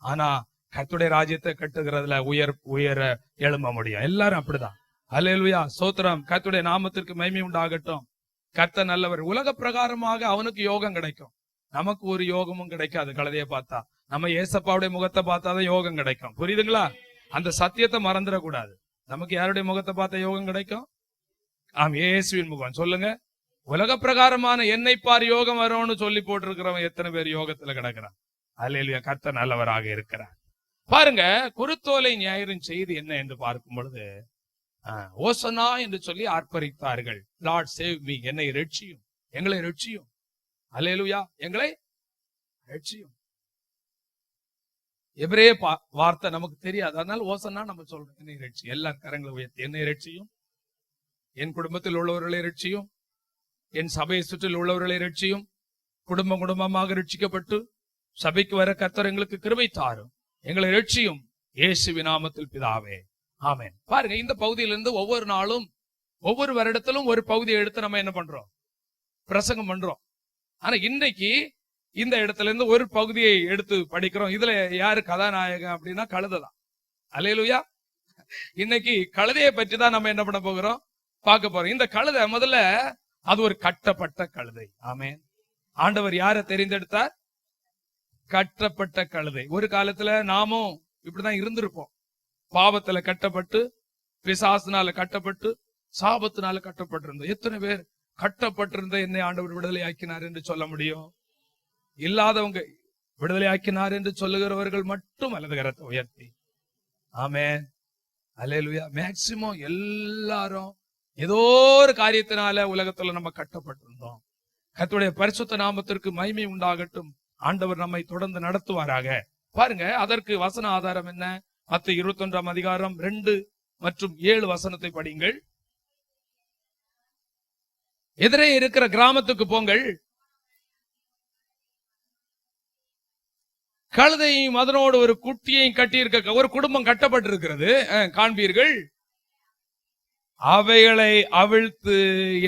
ஆனா கர்த்தருடைய ராஜ்யத்தை கட்டுகிறதுல உயர எழும்ப முடியும். எல்லாரும் அப்படிதான். அல்லேலூயா. சோத்திரம். கர்த்தருடைய நாமத்திற்கு மகிமை உண்டாகட்டும். கர்த்தர் நல்லவர். உலக பிரகாரமாக அவனுக்கு யோகம் கிடைக்கும், நமக்கு ஒரு யோகமும் கிடைக்காது. கழுதையை பார்த்தா, நம்ம ஏசப்பாவுடைய முகத்தை பார்த்தாதான் யோகம் கிடைக்கும். புரியுதுங்களா? அந்த சத்தியத்தை மறந்துடக்கூடாது. நமக்கு யாருடைய முகத்தை பார்த்தா யோகம் கிடைக்கும்? இயேசுவின் முகம். சொல்லுங்க. உலக பிரகாரமான என்னை பார் யோகம் வரும்னு சொல்லி போட்டிருக்கிறவன் எத்தனை பேர் யோகத்துல கிடக்கிறான்? அல்லேலூயா. கர்த்தர் நல்லவராக இருக்கிறார். பாருங்க, குருத்தோலை ஞாயிறின் செய்தி என்ன என்று பார்க்கும் பொழுது, ஓசனா என்று சொல்லி ஆர்ப்பரித்தார்கள். லார்ட் சேவ் மீ, என்னை ரட்சியும், எங்களை ரட்சியும். அல்லேலூயா. எங்களை ரட்சியும். எபிரேய வார்த்தை நமக்கு தெரியாது, அதனால ஓசனா நம்ம சொல்றோம். என்னை ரட்சியும். எல்லா கரங்களை உயர்த்தி என்னை ரட்சியும், என் குடும்பத்தில் உள்ளவர்களை ரட்சியும், என் சபையை சுற்றில் உள்ளவர்களை ரட்சியும். குடும்பம் குடும்பமாக ரட்சிக்கப்பட்டு சபைக்கு வர கர்த்தர் எங்களுக்கு கிருபை தாரும், எங்களை ரட்சியும் இயேசுவின் நாமத்தில் பிதாவே, ஆமென். பாருங்க, இந்த பகுதியிலிருந்து ஒவ்வொரு நாளும் ஒவ்வொரு வருடத்திலும் ஒரு பகுதியை எடுத்து நம்ம என்ன பண்றோம்? பிரசங்கம் பண்றோம். ஆனா இன்னைக்கு இந்த இடத்துல இருந்து ஒரு பகுதியை எடுத்து படிக்கிறோம். இதுல யாரு கதாநாயகன் அப்படின்னா கழுதை தான். அல்லேலூயா. இன்னைக்கு கழுதையை பற்றி தான் நம்ம என்ன பண்ண போகிறோம், பார்க்க போறோம். இந்த கழுதை முதல்ல அது ஒரு கட்டப்பட்ட கழுதை. ஆமென். ஆண்டவர் யாரை தெரிந்தெடுத்தார்? கட்டப்பட்ட கழுதை. ஒரு காலத்துல நாமும் இப்படிதான் இருந்திருப்போம். பாவத்துல கட்டப்பட்டு, பிசாசினால கட்டப்பட்டு, சாபத்தினால கட்டப்பட்டிருந்தோம். எத்தனை பேர் கட்டப்பட்டிருந்த என்னை ஆண்டவர் விடுதலை ஆக்கினார் என்று சொல்ல முடியும்? இல்லாதவங்க விடுதலை ஆக்கினார் என்று சொல்லுகிறவர்கள் மட்டும் வலது கரத்தை உயர்த்தி ஆமென். அல்லேலூயா. மேக்சிமம் எல்லாரும் ஏதோ ஒரு காரியத்தினால உலகத்துல நம்ம கட்டப்பட்டிருந்தோம். கர்த்தருடைய பரிசுத்த நாமத்திற்கு மகிமை உண்டாகட்டும். ஆண்டவர் நம்மை தொடர்ந்து நடத்துவாராக. பாருங்க, அதற்கு வசன ஆதாரம் என்ன? மத்தேயு 21 அதிகாரம் 2 மற்றும் 7 வசனத்தை படியுங்கள். எதிரே இருக்கிற கிராமத்துக்கு போங்கள், கழுதையும் அதனோடு ஒரு குட்டியையும் கட்டியிருக்க ஒரு குடும்பம் கட்டப்பட்டிருக்கிறது காண்பீர்கள். அவைகளை அவிழ்த்து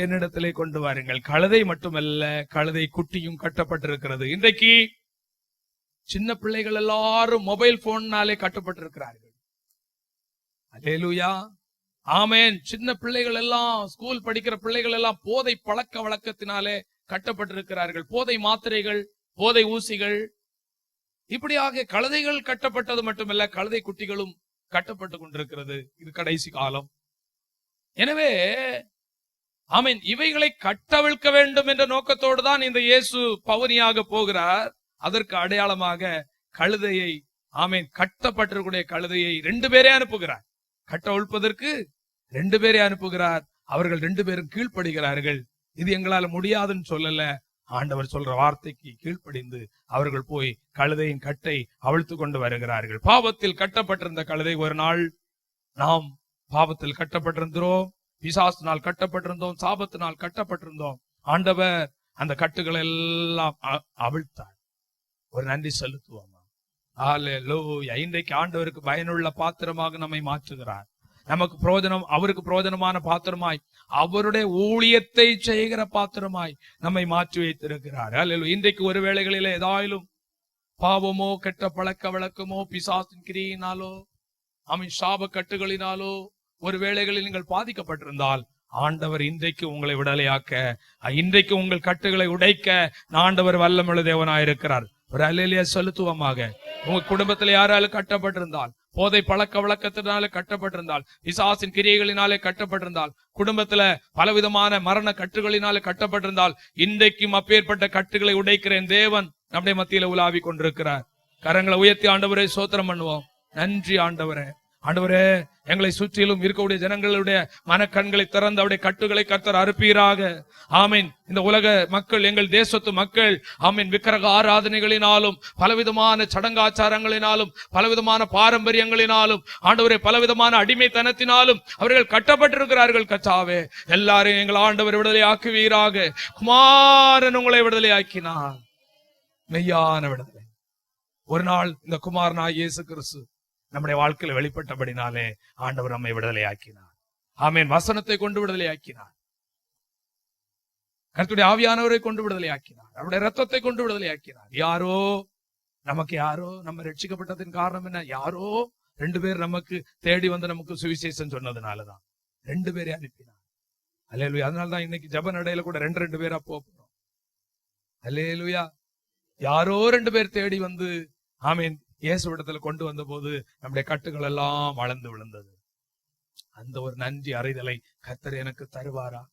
என்னிடத்திலே கொண்டு வாருங்கள். கழுதை மட்டுமல்ல, கழுதை குட்டியும் கட்டப்பட்டிருக்கிறது. இன்றைக்கு சின்ன பிள்ளைகள் எல்லாரும் மொபைல் போன்னாலே கட்டப்பட்டிருக்கிறார்கள். அல்லேலூயா. ஆமென். சின்ன பிள்ளைகள் எல்லாம், ஸ்கூல் படிக்கிற பிள்ளைகள் எல்லாம் போதை பழக்க வழக்கத்தினாலே கட்டப்பட்டிருக்கிறார்கள். போதை மாத்திரைகள், போதை ஊசிகள், இப்படியாக கழுதைகள் கட்டப்பட்டது மட்டுமல்ல, கழுதை குட்டிகளும் கட்டப்பட்டு கொண்டிருக்கிறது. இது கடைசி காலம். எனவே ஆமென், இவைகளை கட்டவிழ்க்க வேண்டும் என்ற நோக்கத்தோடு தான் இந்த இயேசு பவனியாக போகிறார். அதற்கு அடையாளமாக கழுதையை, ஆமென், கட்டப்பட்டிருக்கூடிய கழுதையை 2 பேரே அனுப்புகிறார். கட்டவிழ்ப்பதற்கு 2 பேரே அனுப்புகிறார். அவர்கள் 2 பேரும் கீழ்ப்படுகிறார்கள். இது எங்களால முடியாதுன்னு சொல்லல, ஆண்டவர் சொல்ற வார்த்தைக்கு கீழ்ப்படிந்து அவர்கள் போய் கழுதையின் கட்டை அவிழ்த்து கொண்டு வருகிறார்கள். பாவத்தில் கட்டப்பட்டிருந்த கழுதை, ஒரு நாள் நாம் பாவத்தில் கட்டப்பட்டிருந்தோம், பிசாசினால் கட்டப்பட்டிருந்தோம், சாபத்தினால் கட்டப்பட்டிருந்தோம். ஆண்டவர் அந்த கட்டுகளை எல்லாம் அவிழ்த்தார். ஒரு நன்றி செலுத்துவோமா? அல்லேலூயா. இன்றைக்கு ஆண்டவருக்கு பயனுள்ள பாத்திரமாக நம்மை மாற்றுகிறார். நமக்கு பிரயோஜனம், அவருக்கு பிரயோஜனமான பாத்திரமாய், அவருடைய ஊழியத்தை செய்கிற பாத்திரமாய் நம்மை மாற்றி வைத்திருக்கிறார். அல்லேலூயா. இன்றைக்கு ஒரு வேளைகளில ஏதாயிலும் பாவமோ, கெட்ட பழக்க வழக்கமோ, பிசாசின் கிரியினாலோ, சாப கட்டுகளினாலோ ஒரு வேளைகளில் நீங்கள் பாதிக்கப்பட்டிருந்தால், ஆண்டவர் இன்றைக்கு உங்களை விடுதலையாக்க, இன்றைக்கு உங்கள் கட்டுகளை உடைக்க ஆண்டவர் வல்லமுள்ள தேவனாயிருக்கிறார். ஒரு அல்லேலூயா செலுத்துவமாக. உங்க குடும்பத்தில் யாராலும் கட்டப்பட்டிருந்தால், போதை பழக்க வழக்கத்தினால கட்டப்பட்டிருந்தால், பிசாசின் கிரியைகளினாலே கட்டப்பட்டிருந்தால், குடும்பத்துல பலவிதமான மரண கட்டுகளினாலே கட்டப்பட்டிருந்தால், இன்றைக்கும் அப்பேற்பட்ட கட்டுகளை உடைக்கிறேன் தேவன் நம்முடைய மத்தியில உலாவி கொண்டிருக்கிறார். கரங்களை உயர்த்தி ஆண்டவரே ஸ்தோத்திரம் பண்ணுவோம். நன்றி ஆண்டவரே. ஆண்டவரே, எங்களை சுற்றிலும் இருக்கக்கூடிய ஜனங்களுடைய மனக்கண்களை திறந்து அவருடைய கட்டுகளை கர்த்தர் அறுப்பீராக. ஆமீன். இந்த உலக மக்கள், எங்கள் தேசத்து மக்கள், ஆமீன், விக்கிரக ஆராதனைகளினாலும், பலவிதமான சடங்காச்சாரங்களினாலும், பலவிதமான பாரம்பரியங்களினாலும், ஆண்டவரே, பலவிதமான அடிமைத்தனத்தினாலும் அவர்கள் கட்டப்பட்டிருக்கிறார்கள். கர்த்தாவே, எல்லாரும் எங்கள் ஆண்டவர் விடுதலை ஆக்குவீராக. குமாரன் உங்களை விடுதலை ஆக்கினார், மெய்யான விடுதலை. ஒரு நாள் இந்த குமாரனாய் இயேசு கிறிஸ்து நம்முடைய வாழ்க்கையில வெளிப்பட்டபடினாலே ஆண்டவர் நம்மை விடுதலை ஆக்கினார். ஆமென். வசனத்தை கொண்டு விடுதலை ஆக்கினார். கர்த்தருடைய ஆவியானவரை கொண்டு விடுதலை ஆக்கினார். அவருடைய ரத்தத்தை கொண்டு விடுதலை ஆக்கினார். யாரோ நம்ம ரட்சிக்கப்பட்டதின் காரணம் என்ன? யாரோ 2 பேர் நமக்கு தேடி வந்து நமக்கு சுவிசேஷம் சொன்னதுனாலதான் 2 பேரை அனுப்பினார். அல்லேலூயா. அதனாலதான் இன்னைக்கு ஜப நடையில கூட 2 பேரா போறோம். அல்லேலூயா. யாரோ 2 பேர் தேடி வந்து, ஆமீன், இயேசுவிடத்துல கொண்டு வந்த போது நம்முடைய கட்டுகள் எல்லாம் வளர்ந்து விழுந்தது. அந்த ஒரு நன்றி அறிதலை கர்த்தர் எனக்கு தருவாராக.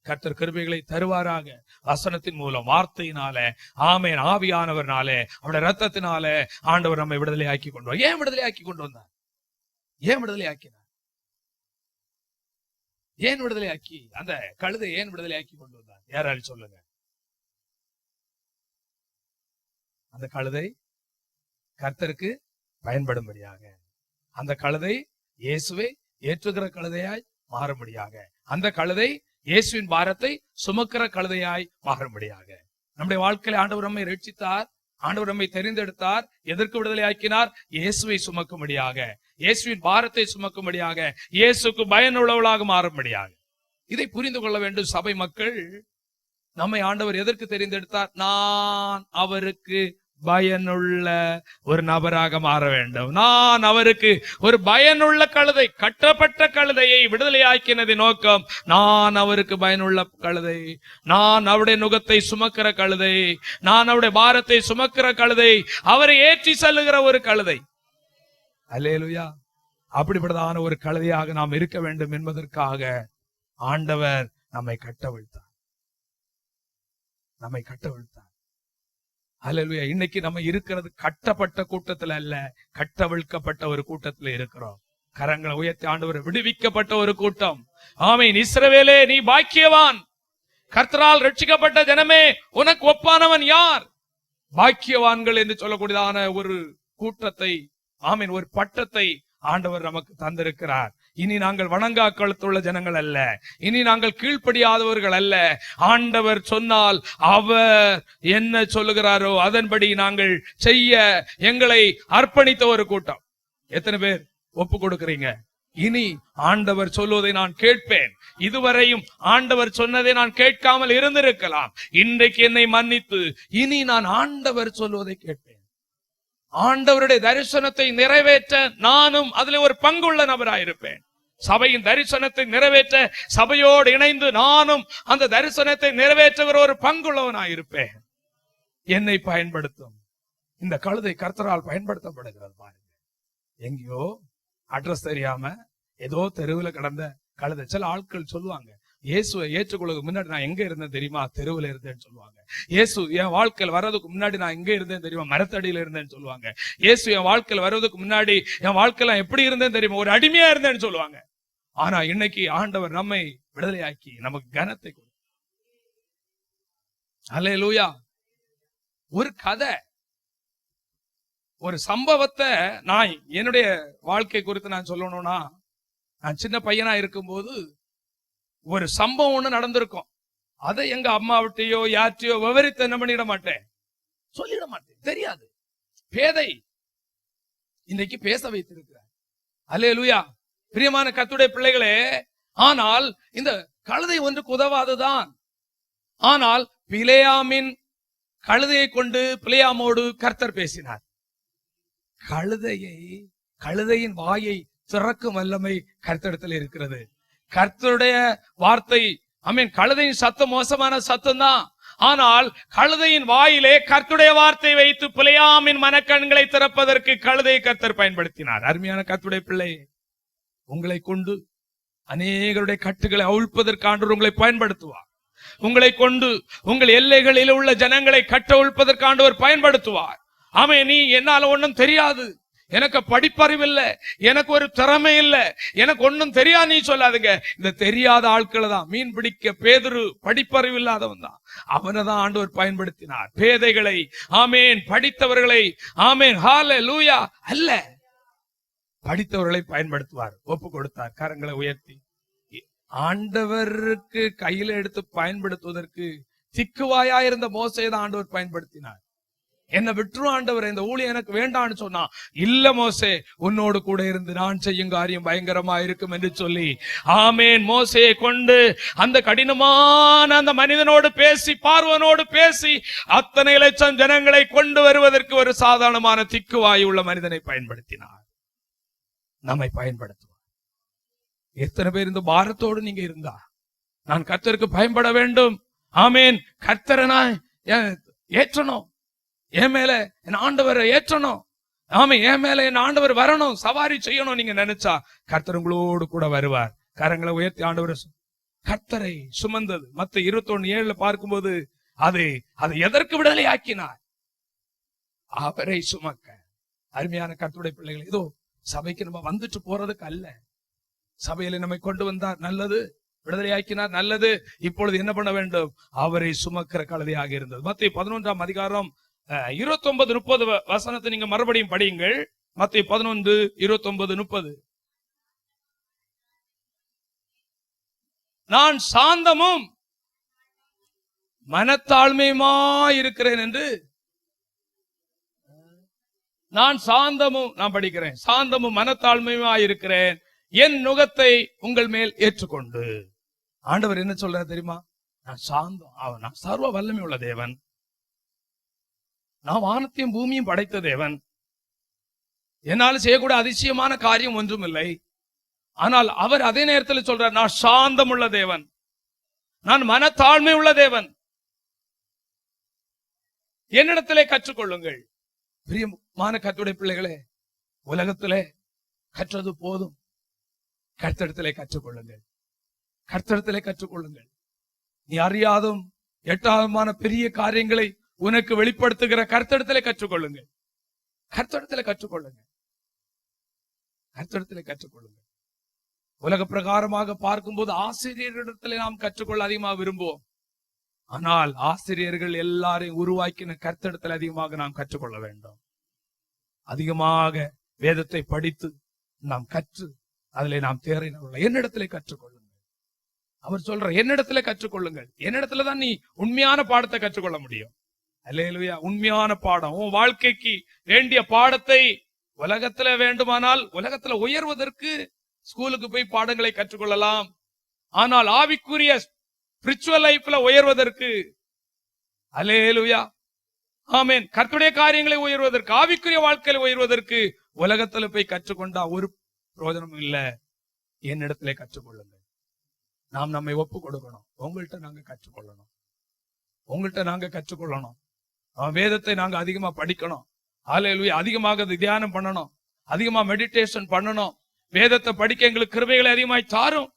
கர்த்தர் கிருபைகளை தருவாராக. வசனத்தின் மூலம், வார்த்தையினால, ஆமென், ஆவியானவர்னாலே, அவருடைய ரத்தத்தினால ஆண்டவர் நம்மை விடுதலை ஆக்கி கொண்டு வந்தார். ஏன் விடுதலை ஆக்கி கொண்டு வந்தார்? ஏன் விடுதலை ஆக்கினார்? ஏன் விடுதலை ஆக்கி, அந்த கழுதை ஏன் விடுதலை ஆக்கி கொண்டு வந்தார்? யாராலும் சொல்லுங்க. அந்த கழுதை கர்த்தருக்கு பயன்படும்படியாக, அந்த கழுதை இயேசுவை ஏற்றுகிற கழுதையாய் மாறும்படியாக, அந்த கழுதை இயேசுவின் பாரத்தை சுமக்கிற கழுதையாய் மாறும்படியாக. நம்முடைய வாழ்க்கையில ஆண்டவர் நம்மை ரட்சித்தார், ஆண்டவர் நம்மை தெரிந்தெடுத்தார். எதற்கு விடுதலை ஆக்கினார்? இயேசுவை சுமக்கும்படியாக, இயேசுவின் பாரத்தை சுமக்கும்படியாக, இயேசுக்கு பயனுள்ளவளாக மாறும்படியாக. இதை புரிந்து கொள்ள வேண்டும் சபை மக்கள். நம்மை ஆண்டவர் எதற்கு தெரிந்தெடுத்தார்? நான் அவருக்கு பயனுள்ள ஒரு நபராக மாற வேண்டும். நான் அவருக்கு ஒரு பயனுள்ள கழுதை, கட்டப்பட்ட கழுதையை விடுதலையாக்கினது நோக்கம். நான் அவருக்கு பயனுள்ள கழுதை, நான் அவருடைய நுகத்தை சுமக்கிற கழுதை, நான் அவருடைய பாரத்தை சுமக்கிற கழுதை, அவரை ஏற்றி செல்லுகிற ஒரு கழுதை. அல்லேலூயா. அப்படிப்பட்டதான ஒரு கழுதையாக நாம் இருக்க வேண்டும் என்பதற்காக ஆண்டவர் நம்மை கட்டவிழ்த்தார். அல்லேலூயா. இன்னைக்கு நம்ம இருக்கிறது கட்டப்பட்ட கூட்டத்துல அல்ல, கட்டவிழ்க்கப்பட்ட ஒரு கூட்டத்துல இருக்கிறோம். கரங்களை உயர்த்தி ஆண்டவர், விடுவிக்கப்பட்ட ஒரு கூட்டம். ஆமென். இஸ்ரவேலே, நீ பாக்கியவான். கர்த்தரால் ரட்சிக்கப்பட்ட ஜனமே, உனக்கு ஒப்பானவன் யார்? பாக்கியவான்கள் என்று சொல்லக்கூடியதான ஒரு கூட்டத்தை, ஆமென், ஒரு பட்டத்தை ஆண்டவர் நமக்கு தந்திருக்கிறார். இனி நாங்கள் வணங்கா கழுத்துள்ள ஜனங்கள் அல்ல, இனி நாங்கள் கீழ்ப்படியாதவர்கள் அல்ல. ஆண்டவர் சொன்னால் அவர் என்ன சொல்லுகிறாரோ அதன்படி நாங்கள் செய்ய எங்களை அர்ப்பணித்த ஒரு கூட்டம். எத்தனை பேர் ஒப்பு கொடுக்கிறீங்க? இனி ஆண்டவர் சொல்வதை நான் கேட்பேன். இதுவரையும் ஆண்டவர் சொன்னதை நான் கேட்காமல் இருந்திருக்கலாம். இன்றைக்கு என்னை மன்னித்து இனி நான் ஆண்டவர் சொல்வதை கேட்பேன். ஆண்டவருடைய தரிசனத்தை நிறைவேற்ற நானும் அதுல ஒரு பங்குள்ள நபராயிருப்பேன். சபையின் தரிசனத்தை நிறைவேற்ற சபையோடு இணைந்து நானும் அந்த தரிசனத்தை நிறைவேற்றுகிற ஒரு பங்குள்ளவனாயிருப்பேன். என்னை பயன்படுத்தும். இந்த கழுதை கர்த்தரால் பயன்படுத்தப்படுகிறது. பாருங்க, எங்கேயோ அட்ரஸ் தெரியாம ஏதோ தெருவுல கடந்த கழுதை. சில ஆட்கள் சொல்லுவாங்க, இயேசுவை ஏற்றுக்கொள்ளுக்கு முன்னாடி நான் எங்க இருந்தேன் தெரியுமா? தெருவில் இருந்தேன்னு சொல்லுவாங்க. இயேசு என் வாழ்க்கையில் வர்றதுக்கு முன்னாடி நான் எங்க இருந்தேன் தெரியுமா? மரத்தடியில இருந்தேன்னு சொல்லுவாங்க. இயேசு என் வாழ்க்கையில் வர்றதுக்கு முன்னாடி என் வாழ்க்கையில எப்படி இருந்தேன் தெரியுமா? ஒரு அடிமையா இருந்தேன்னு சொல்லுவாங்க. ஆனா இன்னைக்கு ஆண்டவர் நம்மை விடுதலையாக்கி நமக்கு கனத்தை கொடு. அல்லேலூயா. ஒரு கதை, ஒரு சம்பவத்தை நான் என்னுடைய வாழ்க்கை குறித்து நான் சொல்லணும்னா, நான் சின்ன பையனா இருக்கும்போது ஒரு சம்பவம் ஒண்ணு நடந்திருக்கும். அதை எங்க அம்மாவிட்டையோ யார்ட்டையோ விவரித்து என்ன பண்ணிட மாட்டேன், சொல்லிட மாட்டேன். தெரியாது. பேதை இன்னைக்கு பேச வைத்திருக்கிறார். அல்லேலூயா. பிரியமான கர்த்தருடைய பிள்ளைகளே, ஆனால் இந்த கழுதை ஒன்றுக்கு உதவாதுதான். ஆனால் பிலேயாமின் கழுதையை கொண்டு பிலேயாமோடு கர்த்தர் பேசினார். கழுதையின் வாயை திறக்கும் வல்லமை கர்த்தரிடத்தில் இருக்கிறது. கர்த்தருடைய வார்த்தை, கழுதையின் சத்தம் மோசமான சத்தம் தான். ஆனால் கழுதையின் வாயிலே கர்த்தருடைய வார்த்தை வைத்து பிலேயாமின் மனக்கண்களை திறப்பதற்கு கழுதையை கர்த்தர் பயன்படுத்தினார். அருமையான கர்த்தருடைய பிள்ளை, உங்களை கொண்டு அநேகருடைய கட்டுகளை அவிழ்ப்பதற்கு ஆண்டவர் உங்களை பயன்படுத்துவார். உங்களை கொண்டு உங்கள் எல்லைகளில் உள்ள ஜனங்களை கட்ட அவிழ்ப்பதற்கு ஆண்டவர் பயன்படுத்துவார். நீ என்னால ஒண்ணும் தெரியாது, எனக்கு படிப்பறிவு இல்ல, எனக்கு ஒரு திறமை இல்ல, எனக்கு ஒன்னும் தெரியாது நீ சொல்லாதுங்க. இந்த தெரியாத ஆட்களை தான், மீன் பிடிக்க பேதுரு படிப்பறிவு இல்லாதவன் தான், அவனை தான் ஆண்டவர் பயன்படுத்தினார். பேதைகளை, படித்தவர்களை, ஹல்லேலூயா அல்ல, படித்தவர்களை பயன்படுத்துவார். ஒப்பு கொடுத்தார். கரங்களை உயர்த்தி ஆண்டவருக்கு கையில எடுத்து பயன்படுத்துவதற்கு திக்குவாயா இருந்த மோசேயை தான் ஆண்டவர் பயன்படுத்தினார். என்ன விட்டுரும் ஆண்டவர், இந்த ஊழியம் எனக்கு வேண்டான்னு சொன்னா, இல்ல மோசே, உன்னோடு கூட இருந்து நான் செய்யும் காரியம் பயங்கரமா இருக்கும் என்று சொல்லி மோசேயை கொண்டு அந்த கடினமான அந்த மனிதனோடு பேசி, பார்வனோடு பேசி, அத்தனை லட்சம் ஜனங்களை கொண்டு வருவதற்கு ஒரு சாதாரணமான திக்குவாய் உள்ள மனிதனை பயன்படுத்தினார். நம்மை பயன்படுத்துவார். எத்தனை பேர் இந்த பாரத்தோடு நீங்க இருந்தா, நான் கர்த்தருக்கு பயன்பட வேண்டும், கர்த்தரை நான் ஏற்றணும், என் மேல என் ஆண்டவரை ஏற்றணும், என் மேல என் ஆண்டவர் வரணும், சவாரி செய்யணும் நீங்க நினைச்சா கர்த்தர் உங்களோடு கூட வருவார். கரங்களை உயர்த்தி ஆண்டவர் கர்த்தரை சுமந்தது மத்த 21:7 பார்க்கும்போது அதை எதற்கு விடுதலை ஆக்கினார்? அவரை சுமக்க. அருமையான கர்த்தருடைய பிள்ளைகள், இதோ சபைக்கு நம்ம வந்துட்டு போறதுக்கு அல்ல, சபையில நம்மை கொண்டு வந்தார், நல்லது, விடுதலையாக்கினார், நல்லது. இப்பொழுது என்ன பண்ண வேண்டும்? அவரை சுமக்கிற கழுதையாக இருந்தது. மத்திய 11ஆம் அதிகாரம் 29-30 வசனத்தை நீங்க மறுபடியும் படியுங்கள். மத்திய 11:29-30. நான் சாந்தமும் மனத்தாழ்மையுமா இருக்கிறேன் என்று, நான் படிக்கிறேன், சாந்தமும் மனத்தாழ்மையுமா இருக்கிறேன், என் நுகத்தை உங்கள் மேல் ஏற்றுக்கொண்டு. ஆண்டவர் என்ன சொல்றாரு தெரியுமா? நான் சாந்தம், நான் சர்வ வல்லமை உள்ள தேவன், நான் வானத்தையும் பூமியும் படைத்த தேவன், என்னால் செய்யக்கூடிய அதிசயமான காரியம் ஒன்றும் இல்லை. ஆனால் அவர் அதே நேரத்தில் சொல்றார், நான் சாந்தம் உள்ள தேவன், நான் மனத்தாழ்மை உள்ள தேவன், என்னிடத்திலே கற்றுக்கொள்ளுங்கள். பிரியமான கர்த்தருடைய பிள்ளைகளே, உலகத்திலே கற்றது போதும், கர்த்தரிடத்திலே கற்றுக்கொள்ளுங்கள், கர்த்தரிடத்திலே கற்றுக்கொள்ளுங்கள். நீ அறியாதும் எட்டாதமான பெரிய காரியங்களை உனக்கு வெளிப்படுத்துகிற கர்த்தரிடத்திலே கற்றுக்கொள்ளுங்கள், கர்த்தரிடத்திலே கற்றுக்கொள்ளுங்கள், கர்த்தரிடத்திலே கற்றுக்கொள்ளுங்கள். உலக பிரகாரமாக பார்க்கும்போது ஆசிரியரிடத்திலே நாம் கற்றுக்கொள்ள அதிகமாக விரும்புவோம். ஆனால் ஆசிரியர்கள் எல்லாரையும் உருவாக்கின கர்த்தரிடத்தில் அதிகமாக நாம் கற்றுக்கொள்ள வேண்டும். அதிகமாக வேதத்தை படித்து நாம் கற்று அதிலே நாம் தேறினவர்கள் என்னிடத்திலே கற்றுக்கொள்ளுங்கள். அவர் சொல்ற என்னிடத்திலே கற்றுக்கொள்ளுங்கள். என்னிடத்துல தான் நீ உண்மையான பாடத்தை கற்றுக்கொள்ள முடியும். அல்லேலூயா. உண்மையான பாடம், உன் வாழ்க்கைக்கு வேண்டிய பாடத்தை உலகத்துல வேண்டுமானால் உலகத்துல உயர்வதற்கு ஸ்கூலுக்கு போய் பாடங்களை கற்றுக்கொள்ளலாம். ஆனால் ஆவிக்குரிய ஸ்பிரிச்சுவல் லைஃப்ல உயர்வதற்கு, அல்லேலூயா, ஆமென், கர்த்தருடைய காரியங்களை உயர்வதற்கு, ஆவிக்குரிய வாழ்க்கையில உயர்வதற்கு உலகத்துல போய் கற்றுக்கொண்டா ஒரு பிரயோஜனமும் இல்ல. என்னிடத்திலே கற்றுக்கொள்ளுங்கள். நாம் நம்மை ஒப்பு கொடுக்கணும். உங்கள்கிட்ட நாங்க கற்றுக்கொள்ளணும், உங்கள்கிட்ட நாங்க கற்றுக்கொள்ளணும். வேதத்தை நாங்க அதிகமா படிக்கணும். அல்லேலூயா. அதிகமாக தியானம் பண்ணணும், அதிகமா மெடிடேஷன் பண்ணணும். வேதத்தை படிக்க எங்களுக்கு கிருபைகளை அதிகமாய் தாரும்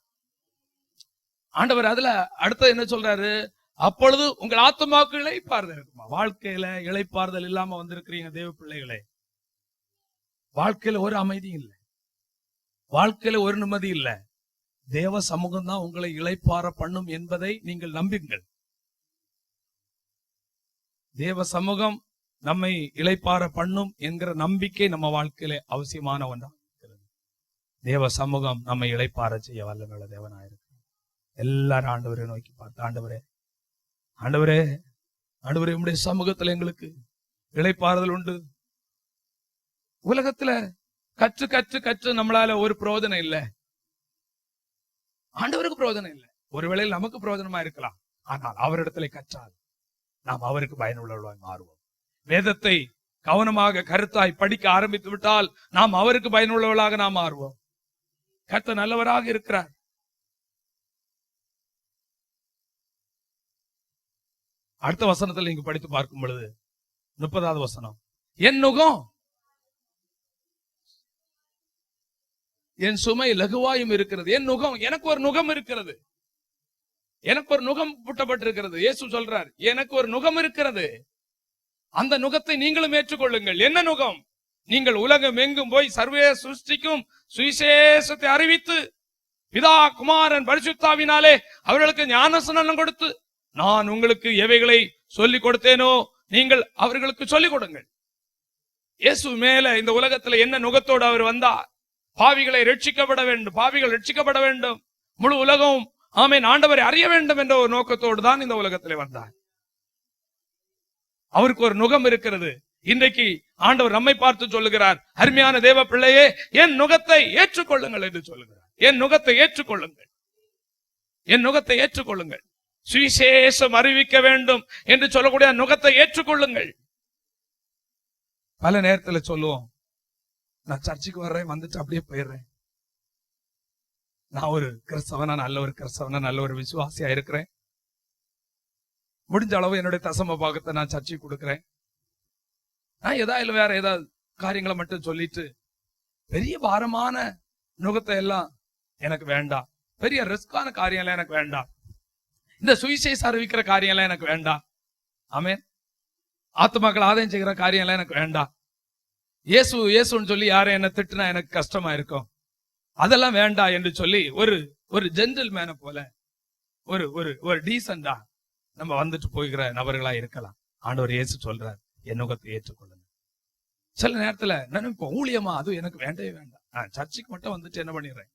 ஆண்டவர். அதுல அடுத்து என்ன சொல்றாரு? அப்பொழுது உங்கள் ஆத்துமாவுக்கு இளைப்பாறுதல் இருக்குமா? வாழ்க்கையில இளைப்பாறுதல் இல்லாம வந்திருக்கிறீங்க தேவ பிள்ளைகளே. வாழ்க்கையில ஒரு அமைதி இல்லை, வாழ்க்கையில ஒரு நிம்மதி இல்லை. தேவ சமூகம் தான் உங்களை இளைப்பாற பண்ணும் என்பதை நீங்கள் நம்புங்கள். தேவ சமூகம் நம்மை இளைப்பாற பண்ணும் என்கிற நம்பிக்கை நம்ம வாழ்க்கையில அவசியமான ஒன்றா இருக்கிறது. தேவ சமூகம் நம்மை இளைப்பாற செய்ய வல்லமையுள்ள தேவனாயிருக்கு. எல்லாரும் ஆண்டவரை நோக்கி பார்த்து, ஆண்டவரே, ஆண்டவரே, ஆண்டவரே, உம்முடைய சமூகத்துல எங்களுக்கு இளைப்பாறுதல் உண்டு. உலகத்துல கற்று கற்று கற்று நம்மளால ஒரு பிரயோஜனம் இல்லை. ஆண்டவருக்கு பிரயோஜனம் இல்லை. ஒருவேளை நமக்கு பிரயோஜனமா இருக்கலாம். ஆனால் அவரிடத்துல கற்றால் நாம் அவருக்கு பயனுள்ளவர்களாய் மாறுவோம். வேதத்தை கவனமாக கருத்தாய் படிக்க ஆரம்பித்து விட்டால் நாம் அவருக்கு பயனுள்ளவர்களாக நாம் மாறுவோம். கர்த்தர் நல்லவராக இருக்கிறார். அடுத்த வசனத்தில் நீங்க படித்து பார்க்கும் பொழுது 30வது வசனம், என் நுகம் என் சுமை லகுவாயும் இருக்கிறது. என் நுகம், எனக்கு ஒரு நுகம் இருக்கிறது, எனக்கு ஒரு நுகம் பூட்டப்பட்டிருக்கிறது. இயேசு சொல்றார், எனக்கு ஒரு நுகம் இருக்கிறது, அந்த நுகத்தை நீங்களும் ஏற்றுக்கொள்ளுங்கள். என்ன நுகம்? நீங்கள் உலகம் எங்கும் போய் சர்வே சிருஷ்டிக்கும் சுவிசேஷத்தை அறிவித்து பிதா குமாரன் பரிசுத்தாவினாலே அவர்களுக்கு ஞானஸ்நானம் கொடுத்து நான் உங்களுக்கு எவைகளை சொல்லிக் கொடுத்தேனோ நீங்கள் அவர்களுக்கு சொல்லிக் கொடுங்கள். இயேசு மேல இந்த உலகத்துல என்ன நுகத்தோடு அவர் வந்தார்? பாவிகளை ரட்சிக்கப்பட வேண்டும், பாவிகள் ரட்சிக்கப்பட வேண்டும், முழு உலகம் ஆமென் ஆண்டவரை அறிய வேண்டும் என்ற ஒரு நோக்கத்தோடு தான் இந்த உலகத்திலே வந்தார். அவருக்கு ஒரு நுகம் இருக்கிறது. இன்றைக்கு ஆண்டவர் நம்மை பார்த்து சொல்லுகிறார், அருமையான தேவ பிள்ளையே, என் நுகத்தை ஏற்றுக்கொள்ளுங்கள் என்று சொல்லுகிறார். என் நுகத்தை ஏற்றுக்கொள்ளுங்கள், என் நுகத்தை ஏற்றுக்கொள்ளுங்கள். சுவிசேஷம் அறிவிக்க வேண்டும் என்று சொல்லக்கூடிய நுகத்தை ஏற்றுக்கொள்ளுங்கள். பல நேரத்துல சொல்லுவோம், நான் சர்ச்சுக்கு வர்றேன், வந்துட்டு அப்படியே போயிடுறேன். நான் ஒரு கிறிஸ்தவனா, நல்ல ஒரு கிறிஸ்தவனா, நல்ல ஒரு விசுவாசியா இருக்கிறேன். முடிஞ்ச அளவு என்னுடைய தசம பாகத்தை நான் சர்ச்சைக்கு கொடுக்கிறேன். நான் ஏதாவது வேற ஏதாவது காரியங்களை மட்டும் சொல்லிட்டு பெரிய பாரமான நுகத்தை எல்லாம் எனக்கு வேண்டாம். பெரிய ரிஸ்கான காரியம் எல்லாம் எனக்கு வேண்டாம். இந்த சுவிசேஷம் அறிவிக்கிற காரியம் எல்லாம் எனக்கு வேண்டாம். ஆமென். ஆத்துமாக்கள் ஆதாயம் செய்கிற காரியம் எல்லாம் எனக்கு வேண்டாம். இயேசு இயேசுன்னு சொல்லி யாரும் என்ன திட்டுனா எனக்கு கஷ்டமா இருக்கும், அதெல்லாம் வேண்டாம் என்று சொல்லி ஒரு ஜென்டில்மேனை போல ஒரு ஒரு ஒரு டீசெண்டா நம்ம வந்துட்டு போய்கிற நபர்களா இருக்கலாம். ஆண்டவர் இயேசு சொல்றார், என் நுகத்தை ஏற்றுக்கொள்ளுங்க. சில நேரத்துல நினைப்போம், ஊழியமா அது எனக்கு வேண்டவே வேண்டாம், நான் சர்ச்சுக்கு மட்டும் வந்துட்டு என்ன பண்ணிடுறேன்,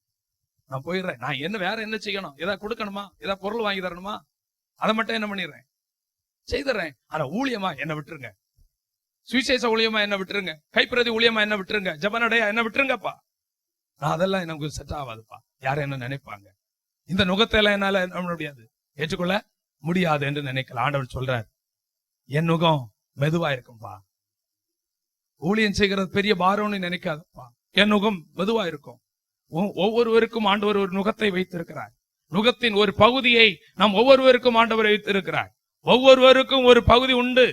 நான் போயிடுறேன். நான் என்ன வேற என்ன செய்யணும், ஏதாவது கொடுக்கணுமா, ஏதாவது பொருள் வாங்கி தரணுமா, அதை மட்டும் என்ன பண்ணிடுறேன், செய்துறேன். ஆனா ஊழியமா என்ன விட்டுருங்க, சுவிசேஷ ஊழியமா என்ன விட்டுருங்க, கைப்பிரதி ஊழியமா என்ன விட்டுருங்க, ஜபனடையா என்ன விட்டுருங்கப்பா. நான் அதெல்லாம் எனக்கு செட் ஆகாதுப்பா. யாரும் என்ன நினைப்பாங்க, இந்த நுகத்தை எல்லாம் என்னால என்ன முடியாது, ஏற்றுக்கொள்ள முடியாது என்று நினைக்கலாம். ஆண்டவர் சொல்றார், என் நுகம் மெதுவா இருக்கும்பா. ஊழியம் செய்கிறது பெரிய பாரம்னு நினைக்காதப்பா, என் நுகம் மெதுவா இருக்கும். ஒவ்வொருவருக்கும் ஆண்டவர் ஒரு நுகத்தை வைத்திருக்கிறார். நுகத்தின் ஒரு பகுதியை நாம் ஒவ்வொருவருக்கும் ஆண்டவர் வைத்திருக்கிறார். ஒவ்வொருவருக்கும் ஒரு பகுதி உண்டு.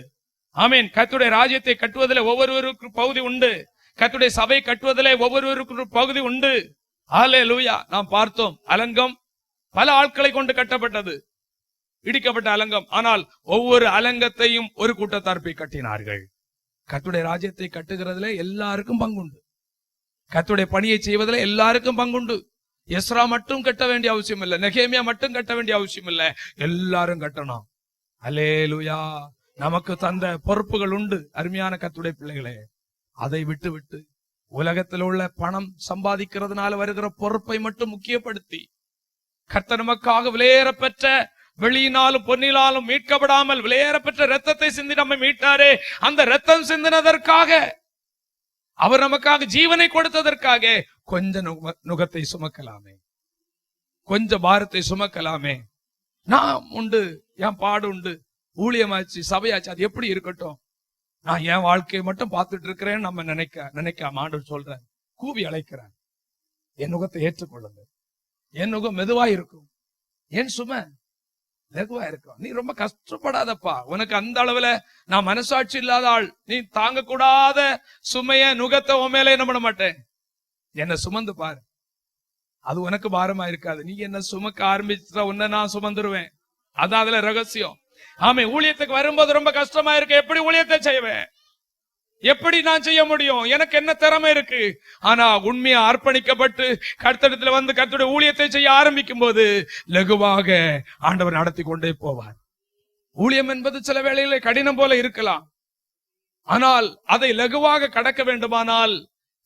ஆமீன். கர்த்தருடைய ராஜ்யத்தை கட்டுவதில் ஒவ்வொருவருக்கும் பகுதி உண்டு. கர்த்தருடைய சபை கட்டுவதிலே ஒவ்வொருவருக்கும் பகுதி உண்டு. ஹல்லேலூயா. நாம் பார்த்தோம், அலங்கம் பல ஆட்களை கொண்டு கட்டப்பட்டது, இடிக்கப்பட்ட அலங்கம். ஆனால் ஒவ்வொரு அலங்கத்தையும் ஒரு கூட்டத்தார் போய் கட்டினார்கள். கர்த்தருடைய ராஜ்யத்தை கட்டுகிறதுல எல்லாருக்கும் பங்குண்டு. கர்த்தருடைய பணியை செய்வதில் எல்லாருக்கும் பங்குண்டு. எஸ்ரா மட்டும் கட்ட வேண்டிய அவசியம் இல்லை, நெகேமியா மட்டும் கட்ட வேண்டிய அவசியம் இல்லை, எல்லாரும் கட்டணும். அல்லேலூயா. நமக்கு தந்த பொறுப்புகள் உண்டு. அருமையான கர்த்தருடைய பிள்ளைகளே, அதை விட்டு உலகத்தில் உள்ள பணம் சம்பாதிக்கிறதுனால வருகிற பொறுப்பை மட்டும் முக்கியப்படுத்தி, கர்த்தர் நமக்காக விலையேறப்பெற்ற வெளியினாலும் பொன்னினாலும் மீட்கப்படாமல் விலையேறப்பெற்ற ரத்தத்தை சிந்தி நம்மை மீட்டாரே, அந்த ரத்தம் சிந்தினதற்காக, அவர் நமக்காக ஜீவனை கொடுத்ததற்காக கொஞ்ச நுகத்தை சுமக்கலாமே, கொஞ்ச பாரத்தை சுமக்கலாமே. நான் உண்டு, என் பாடு உண்டு, ஊழியமாச்சு, சபையாச்சு, அது எப்படி இருக்கட்டும், நான் என் வாழ்க்கையை மட்டும் பார்த்துட்டு இருக்கிறேன்னு நம்ம நினைக்காம ஆண்டவர் சொல்றேன், கூவி அழைக்கிறார், என் நுகத்தை ஏற்றுக்கொள்ளுங்க. என் நுகம் மெதுவா இருக்கும், என் சுமை லகுவா இருக்கும். நீ ரொம்ப கஷ்டப்படாதப்பா. உனக்கு அந்த அளவுல நான் மனசாட்சி இல்லாத ஆள், நீ தாங்க கூடாத சுமைய நுகத்தை உன் மேல என்ன பண்ண மாட்டேன், என்ன சுமந்து பாரு, அது உனக்கு பாரமா இருக்காது. நீ என்ன சுமக்க ஆரம்பிச்சா உன்னை நான் சுமந்துருவேன். அதான் அதுல ரகசியம். ஆமே. ஊழியத்துக்கு வரும்போது ரொம்ப கஷ்டமா இருக்கு, எப்படி ஊழியத்தை செய்வேன், எப்படி நான் செய்ய முடியும், எனக்கு என்ன திறமை இருக்கு. ஆனா உண்மையா அர்ப்பணிக்கப்பட்டு கர்த்தரிடத்துல வந்து கர்த்தருடைய ஊழியத்தை செய்ய ஆரம்பிக்கும் போது லகுவாக ஆண்டவர் நடத்தி கொண்டே போவார். ஊழியம் என்பது சில வேளைகளில் கடினம் போல இருக்கலாம், ஆனால் அதை லகுவாக கடக்க வேண்டுமானால்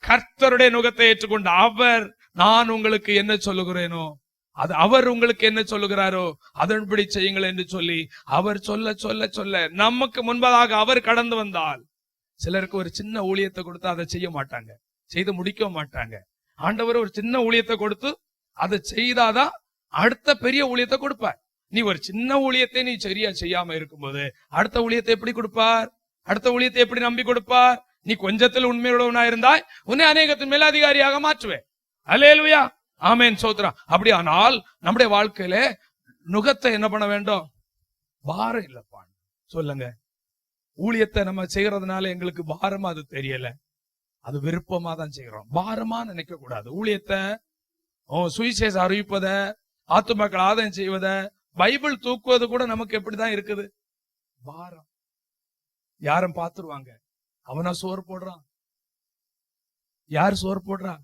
கர்த்தருடைய நுகத்தை ஏற்றுக்கொண்டு அவர், நான் உங்களுக்கு என்ன சொல்லுகிறேனோ அது அவர் உங்களுக்கு என்ன சொல்லுகிறாரோ அதன்படி செய்யுங்கள் என்று சொல்லி அவர் சொல்ல சொல்ல சொல்ல நமக்கு முன்பதாக அவர் கடந்து வந்தால், சிலருக்கு ஒரு சின்ன ஊழியத்தை கொடுத்து அதை செய்ய மாட்டாங்க, செய்து முடிக்க மாட்டாங்க. ஆண்டவர் ஒரு சின்ன ஊழியத்தை கொடுத்து அதை செய்தாதான் அடுத்த பெரிய ஊழியத்தை கொடுப்பார். நீ ஒரு சின்ன ஊழியத்தை நீ சரியா செய்யாம இருக்கும்போது அடுத்த ஊழியத்தை எப்படி கொடுப்பார், அடுத்த ஊழியத்தை எப்படி நம்பி கொடுப்பார். நீ கொஞ்சத்தில் உண்மையுள்ளவனா இருந்தாய், உன்னை அநேகத்தின் மேல அதிகாரியாக மாற்றுவேன். அல்லேலூயா. ஆமேன். சோத்ரா. அப்படியானால் நம்முடைய வாழ்க்கையில நுகத்தை என்ன பண்ண வேண்டும், பாரம் இல்லப்பா. சொல்லுங்க, ஊழியத்தை நம்ம செய்யறதுனால எங்களுக்கு பாரமா அது தெரியல, அது விருப்பமா தான் செய்யறோம், பாரமா நினைக்க கூடாது. ஊழியத்தை சுவிசேஷம் அறிவிப்பத, ஆத்துமக்கள் ஆதாயம் செய்வத, பைபிள் தூக்குவது கூட நமக்கு எப்படிதான் இருக்குது, பாரம். யாரும் பாத்துருவாங்க, அவனா சோறு போடுறான். யார் சோறு போடுறா?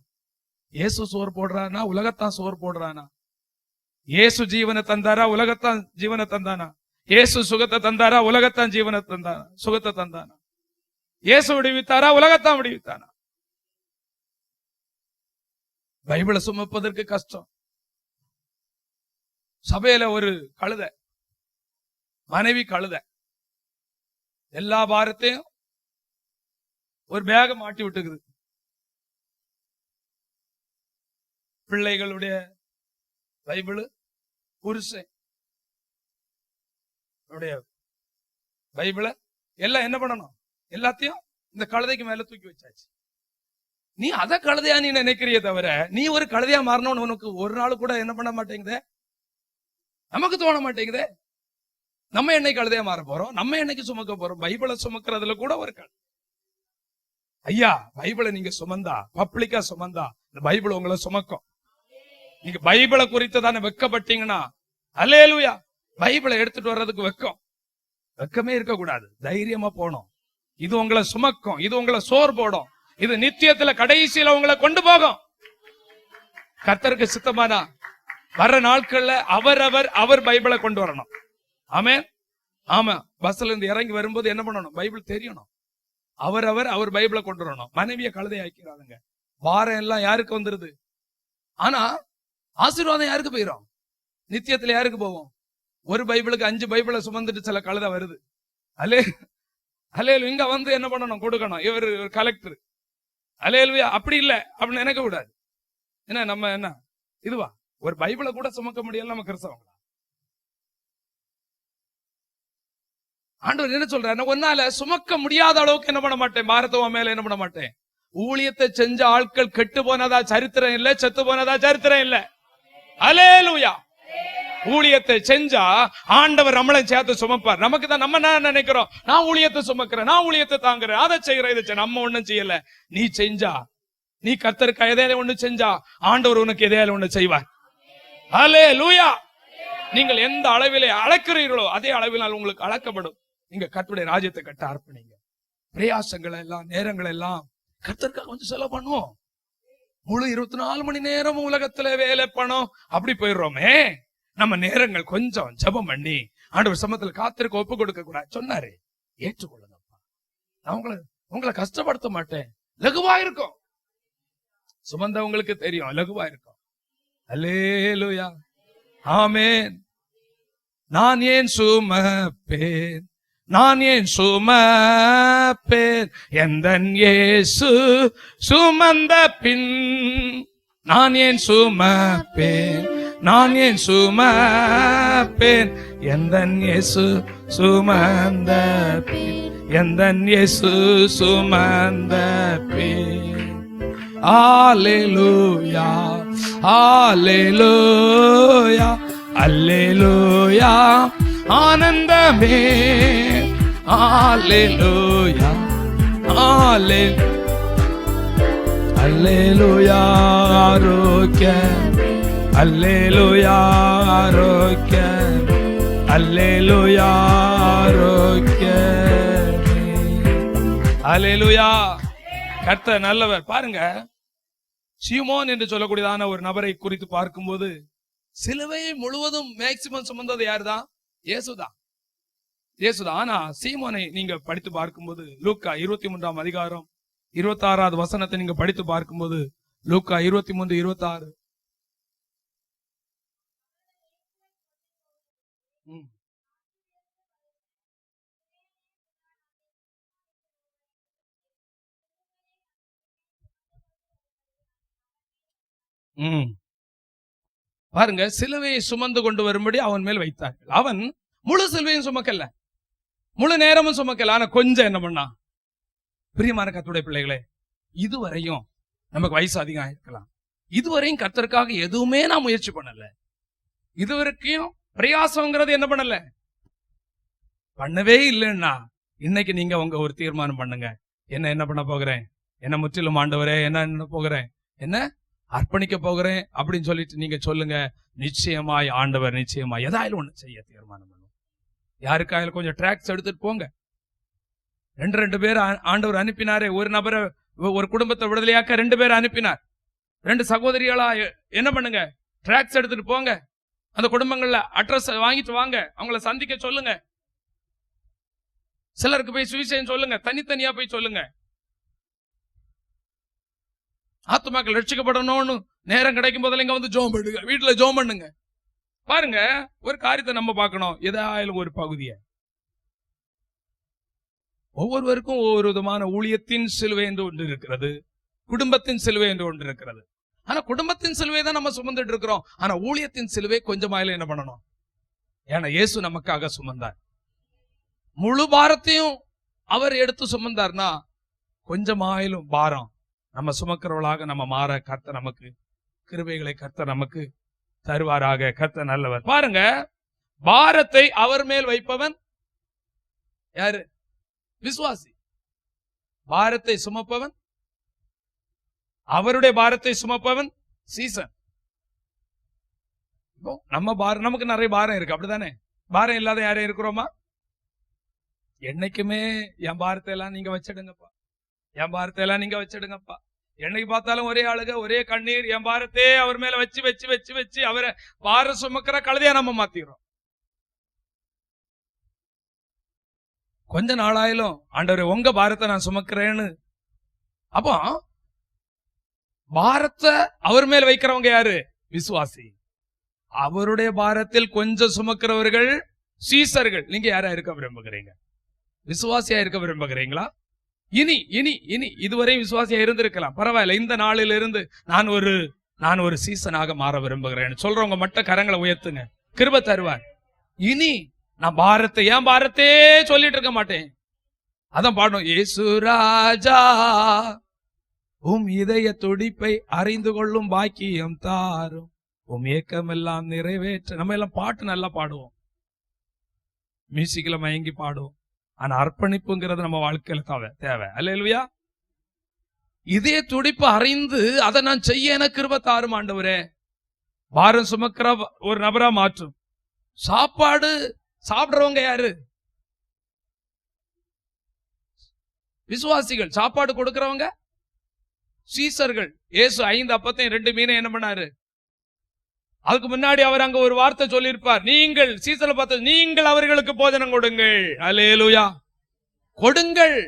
இயேசு சோறு போடுறானா, உலகத்தான் சோறு போடுறானா? இயேசு ஜீவனை தந்தாரா, உலகத்தான் ஜீவனை தந்தானா? இயேசு சுகத்தை தந்தாரா, உலகத்தான் ஜீவனை தந்தானா, சுகத்தை தந்தானா? இயேசு விடுவித்தாரா, உலகத்தான் விடுவித்தானா? பைபிளை சுமப்பதற்கு கஷ்டம். சபையில ஒரு கழுத, மனைவி கழுத, எல்லா பாரத்தையும் ஒரு பேக மாட்டி விட்டுக்குது. பிள்ளைகளுடைய பைபிள், புருஷன் பைபிளை எல்லாம் என்ன பண்ணணும், எல்லாத்தையும் இந்த கழுதைக்கு மேல தூக்கி வச்சாச்சு. நீ அத கழுதையா நீ நினைக்கிறிய தவிர, நீ ஒரு கழுதையா மாறணும்னு உனக்கு ஒரு நாள் கூட என்ன பண்ண மாட்டேங்குதே, நமக்கு தோண மாட்டேங்குதே. நம்ம என்னைக்கு கழுதையா மாற போறோம், நம்ம என்னைக்கு சுமக்க போறோம்? பைபிளை சுமக்கிறதுல கூட ஒரு ஐயா, பைபிளை நீங்க சுமந்தா, பப்ளிக்கா சுமந்தா, இந்த பைபிள் உங்களை சுமக்கும். நீங்க பைபிளை குறித்து தானே வெக்கப்பட்டீங்கன்னா, அல்லேலூயா. பைபிளை எடுத்துட்டு வர்றதுக்கு வெக்கமே இருக்க கூடாது, தைரியமா போனோம். இது உங்களை சுமக்கும், இது உங்களை சோறு போடும், இது நித்தியத்துல கடைசியில உங்களை கொண்டு போகும். கர்த்தருக்கு சித்தமானா வர்ற நாட்கள்ல அவர் பைபிளை கொண்டு வரணும். ஆமென். ஆமா. பஸ்ல இருந்து இறங்கி வரும்போது என்ன பண்ணணும், பைபிள் தெரியணும். அவர் பைபிளை கொண்டு வரணும். மனைவியை கழுதை ஆக்கிறாங்க. பாரம் எல்லாம் யாருக்கு வந்துருது, ஆனா ஆசீர்வாதம் யாருக்கு போயிடும், நித்தியத்துல யாருக்கு போவோம்? ஒரு பைபிளுக்கு 5 பைபிளை சுமந்துட்டு சில கழுதை வருது. அலேலு இங்க வந்து என்ன பண்ணணும், கொடுக்கணும். இவர் கலெக்டர். அலேலுயா. அப்படி இல்ல அப்படின்னு நினைக்க கூடாது. என்ன நம்ம என்ன இதுவா, ஒரு பைபிளை கூட சுமக்க முடியல நம்ம கிறிஸ்தவங்களா? ஆண்டவர் என்ன சொல்றாரு, ஒன்னால சுமக்க முடியாத அளவுக்கு என்ன பண்ண மாட்டேன், பாரத்தை மேல என்ன பண்ண மாட்டேன். ஊழியத்தை செஞ்ச ஆட்கள் கெட்டு போனதா சரித்திரம் இல்ல, செத்து போனதா சரித்திரம் இல்ல. அல்லேலூயா. ஊழியத்தை செஞ்சா ஆண்டவர் நம்மளை சேர்த்து சுமப்பார். நமக்கு தான் நம்ம என்ன நினைக்கிறோம், நான் ஊழியத்தை சுமக்கிறேன், நான் ஊழியத்தை தாங்குறேன், அதை செய்யறேன், இதை நம்ம ஒண்ணும் செய்யல. நீ செஞ்சா, நீ கர்த்தருக்கு எதையால ஒண்ணு செஞ்சா ஆண்டவர் உனக்கு எதையால ஒண்ணு செய்வார். அல்லேலூயா. நீங்கள் எந்த அளவிலே அளக்கிறீர்களோ அதே அளவினால் உங்களுக்கு அளக்கப்படும். நீங்க கர்த்தருடைய ராஜ்யத்தை கட்ட அர்ப்பணிங்க. பிரயாசங்கள் எல்லாம், நேரங்கள் எல்லாம் கர்த்தருக்காக கொஞ்சம் செலவு பண்ணுவோம். முழு 24 மணி நேரம் உலகத்துல வேலை பணம் அப்படி போயிடுறோமே. நம்ம நேரங்கள் கொஞ்சம் ஜெபம் பண்ணி ஆண்டவர் சமத்துல காத்திருக்க ஒப்பு கொடுக்க கூடாது சொன்னாரு. ஏற்றுக்கொள்ளுங்கப்பா, நான் உங்களை கஷ்டப்படுத்த மாட்டேன், லகுவா இருக்கும். சுமந்தவங்களுக்கு தெரியும் லகுவா இருக்கும். அல்லேலூயா, ஆமென். நான் ஏன் சுமப்பேன், நான் ஏன் சுமப்பேன், எந்தன் இயேசு சுமந்த பின். நான் ஏன் சுமப்பேன், நான் ஏன் சுமப்பேன், எந்தன் இயேசு சுமந்த பின், எந்தன் இயேசு சுமந்த பின். அல்லேலூயா, அல்லேலூயா, அல்லேலூயா, ஆனந்தமே. அல்லேலூயா, அல்லேலூயா, ஆரோக்கியம். அல்லேலூயா, ஆரோக்கியம். அல்லேலூயா, ஆரோக்கியம். அல்லேலூயா. கர்த்தர் நல்லவர். பாருங்க, சீமோன் என்று சொல்லக்கூடியதான ஒரு நபரை குறித்து பார்க்கும்போது சிலுவையை முழுவதும் மேக்சிமம் சுமந்தது யாருதான்? இயேசுதான், இயேசுதான். ஆனா சீமோனை நீங்க படித்து பார்க்கும்போது லூக்கா 23ஆம் அதிகாரம் 26வது வசனத்தை நீங்க படித்து பார்க்கும்போது, லூக்கா 23:26, பாருங்க, சிலுவையை சுமந்து கொண்டு வரும்படி அவன் மேல் வைத்தார்கள். அவன் முழு சிலுவையும் சுமக்கல, முழு நேரமும் சுமக்கல, ஆனா கொஞ்சம் என்ன பண்ணா? பிரியமான கர்த்தருடைய பிள்ளைகளே, இதுவரையும் நமக்கு வயசு அதிகம் ஆயிருக்கலாம், இதுவரையும் கர்த்தருக்காக எதுவுமே நான் முயற்சி பண்ணல, இதுவரைக்கும் பிரயாசம்ங்கிறது என்ன பண்ணல, பண்ணவே இல்லைன்னா இன்னைக்கு நீங்க உங்க ஒரு தீர்மானம் பண்ணுங்க. என்ன பண்ண போகிறேன், என்ன முற்றிலும் ஆண்டவரே என்ன போகிறேன், என்ன அர்ப்பணிக்க போகிறேன் அப்படின்னு சொல்லிட்டு நீங்க சொல்லுங்க. நிச்சயமாய் ஆண்டவர் நிச்சயமாய் ஏதாயிலும் ஒண்ணு செய்ய தீர்மானம் பண்ணும். யாருக்காயிலும் கொஞ்சம் டிராக்ஸ் எடுத்துட்டு போங்க. 2 பேர் ஆண்டவர் அனுப்பினாரே. ஒரு நபரை, ஒரு குடும்பத்தை விடுதலையாக்க 2 பேர் அனுப்பினார். 2 சகோதரிகளா என்ன பண்ணுங்க, டிராக்ஸ் எடுத்துட்டு போங்க. அந்த குடும்பங்கள்ல அட்ரஸ் வாங்கிட்டு வாங்க, அவங்கள சந்திக்க சொல்லுங்க. சிலருக்கு போய் சுவிசேஷம் சொல்லுங்க, தனித்தனியா போய் சொல்லுங்க. ஆத்துமாக்கள் ரட்சிக்கப்படணும்னு நேரம் கிடைக்கும் போதெல்லாம் இங்க வந்து ஜோம் பண்ணுங்க, வீட்டுல ஜோம் பண்ணுங்க. பாருங்க, ஒரு காரியத்தை நம்ம பார்க்கணும், ஏதாயாலும் ஒரு பகுதியை. ஒவ்வொருவருக்கும் ஒவ்வொரு விதமான ஊழியத்தின் சிலுவை என்று ஒன்று இருக்கிறது, குடும்பத்தின் சிலுவை என்று ஒன்று இருக்கிறது. ஆனா குடும்பத்தின் சிலுவை தான் நம்ம சுமந்துட்டு இருக்கிறோம். ஆனா ஊழியத்தின் சிலுவை கொஞ்சமாயில என்ன பண்ணணும்? ஏன்னா இயேசு நமக்காக சுமந்தார். முழு பாரத்தையும் அவர் எடுத்து சுமந்தார்னா கொஞ்சமாயிலும் பாரம் நம்ம சுமக்கிறவர்களாக நம்ம மாற கர்த்தர் நமக்கு கிருபைகளை கர்த்தர் நமக்கு தருவாராக. கர்த்தர் நல்லவர். பாருங்க, பாரத்தை அவர் மேல் வைப்பவன் யாரு? விசுவாசி. பாரத்தை சுமப்பவன், அவருடைய பாரத்தை சுமப்பவன் சீசன். நம்ம பாரம், நமக்கு நிறைய பாரம் இருக்கு, அப்படித்தானே? பாரம் இல்லாத யாரையும் இருக்கிறோமா? என்னைக்குமே என் பாரத்தை எல்லாம் நீங்க வச்சிடுங்கப்பா, என் பாரத்தை எல்லாம் நீங்க வச்சிடுங்கப்பா. என்னைக்கு பார்த்தாலும் ஒரே அழுக, ஒரே கண்ணீர். என் பாரத்தே அவர் மேல வச்சு வச்சு வச்சு வச்சு அவரை பாரம் சுமக்கிற கழுதையா நம்ம மாத்திடுறோம். கொஞ்ச நாளாயிலும் ஆண்டவரே உங்க பாரத்தை நான் சுமக்கிறேன்னு. அப்போ பாரத்தை அவர் மேல் வைக்கிறவங்க யாரு? விசுவாசி. அவருடைய பாரத்தில் கொஞ்சம் சுமக்கிறவர்கள் சீசர்கள். நீங்க யாரா இருக்க விரும்புகிறீங்க? விசுவாசியா இருக்க விரும்புகிறீங்களா? இனி இனி இனி இதுவரை விசுவாசியா இருந்திருக்கலாம், பரவாயில்ல. இந்த நாளிலிருந்து நான் ஒரு சீசனாக மாற விரும்புகிறேன் சொல்றவங்க மட்டும் கரங்களை உயர்த்துங்க, கிருபை தருவார். இனி நான் பாரத்தை ஏன் பாரத்தே சொல்லிட்டு இருக்க மாட்டேன். அதான் பாடணும், இயேசு ராஜா உம் இதய துடிப்பை அறிந்து கொள்ளும் பாக்கியம் தாரும், உம் ஏக்கமெல்லாம் நிறைவேற்ற. நம்ம எல்லாம் பாட்டு நல்லா பாடுவோம், மியூசிக்ல மயங்கி பாடுவோம். ஆனா அர்ப்பணிப்புங்கிறது நம்ம வாழ்க்கையில தேவை. அல்லேலூயா. இதய துடிப்பு அறிந்து அதை நான் செய்ய எனக்கு கிருபை தாரும் ஆண்டவரே. பாரம் சுமக்கிற ஒரு நபரா மாற்றும். சாப்பாடு சாப்பிடுறவங்க யாரு? விசுவாசிகள். சாப்பாடு கொடுக்கிறவங்க சீசர்கள். இயேசு 5 அப்பத்தையும் 2 மீனையும் என்ன பண்ணாரு? அதுக்கு முன்னாடி அவர் அங்க ஒரு வார்த்தை சொல்லியிருப்பார், நீங்கள் சீசர்ல பார்த்து நீங்கள் அவர்களுக்கு போஜனம் கொடுங்கள். அல்லேலூயா. கொடுங்கள்,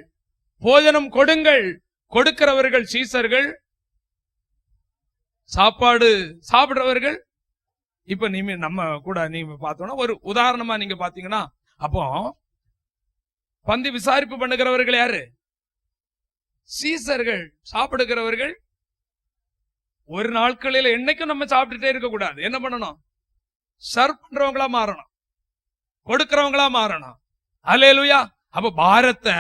போஜனம் கொடுங்கள். கொடுக்கிறவர்கள் சீசர்கள், சாப்பாடு சாப்பிடுறவர்கள். இப்ப நம்ம கூட நீங்க பார்த்தோம்னா ஒரு உதாரணமா நீங்க பாத்தீங்கன்னா, அப்போ பந்தி விசாரிப்பு பண்ணுகிறவர்கள் யாரு? சீசர்கள். சாப்பிடுகிறவர்கள் ஒரு நாட்களில் என்னைக்கும் நம்ம சாப்பிட்டுட்டே இருக்க கூடாது. என்ன பண்ணணும்? சர்வ் பண்றவங்களா மாறணும், கொடுக்கிறவங்களா மாறணும். அல்லேலூயா. அப்ப பாரத்தை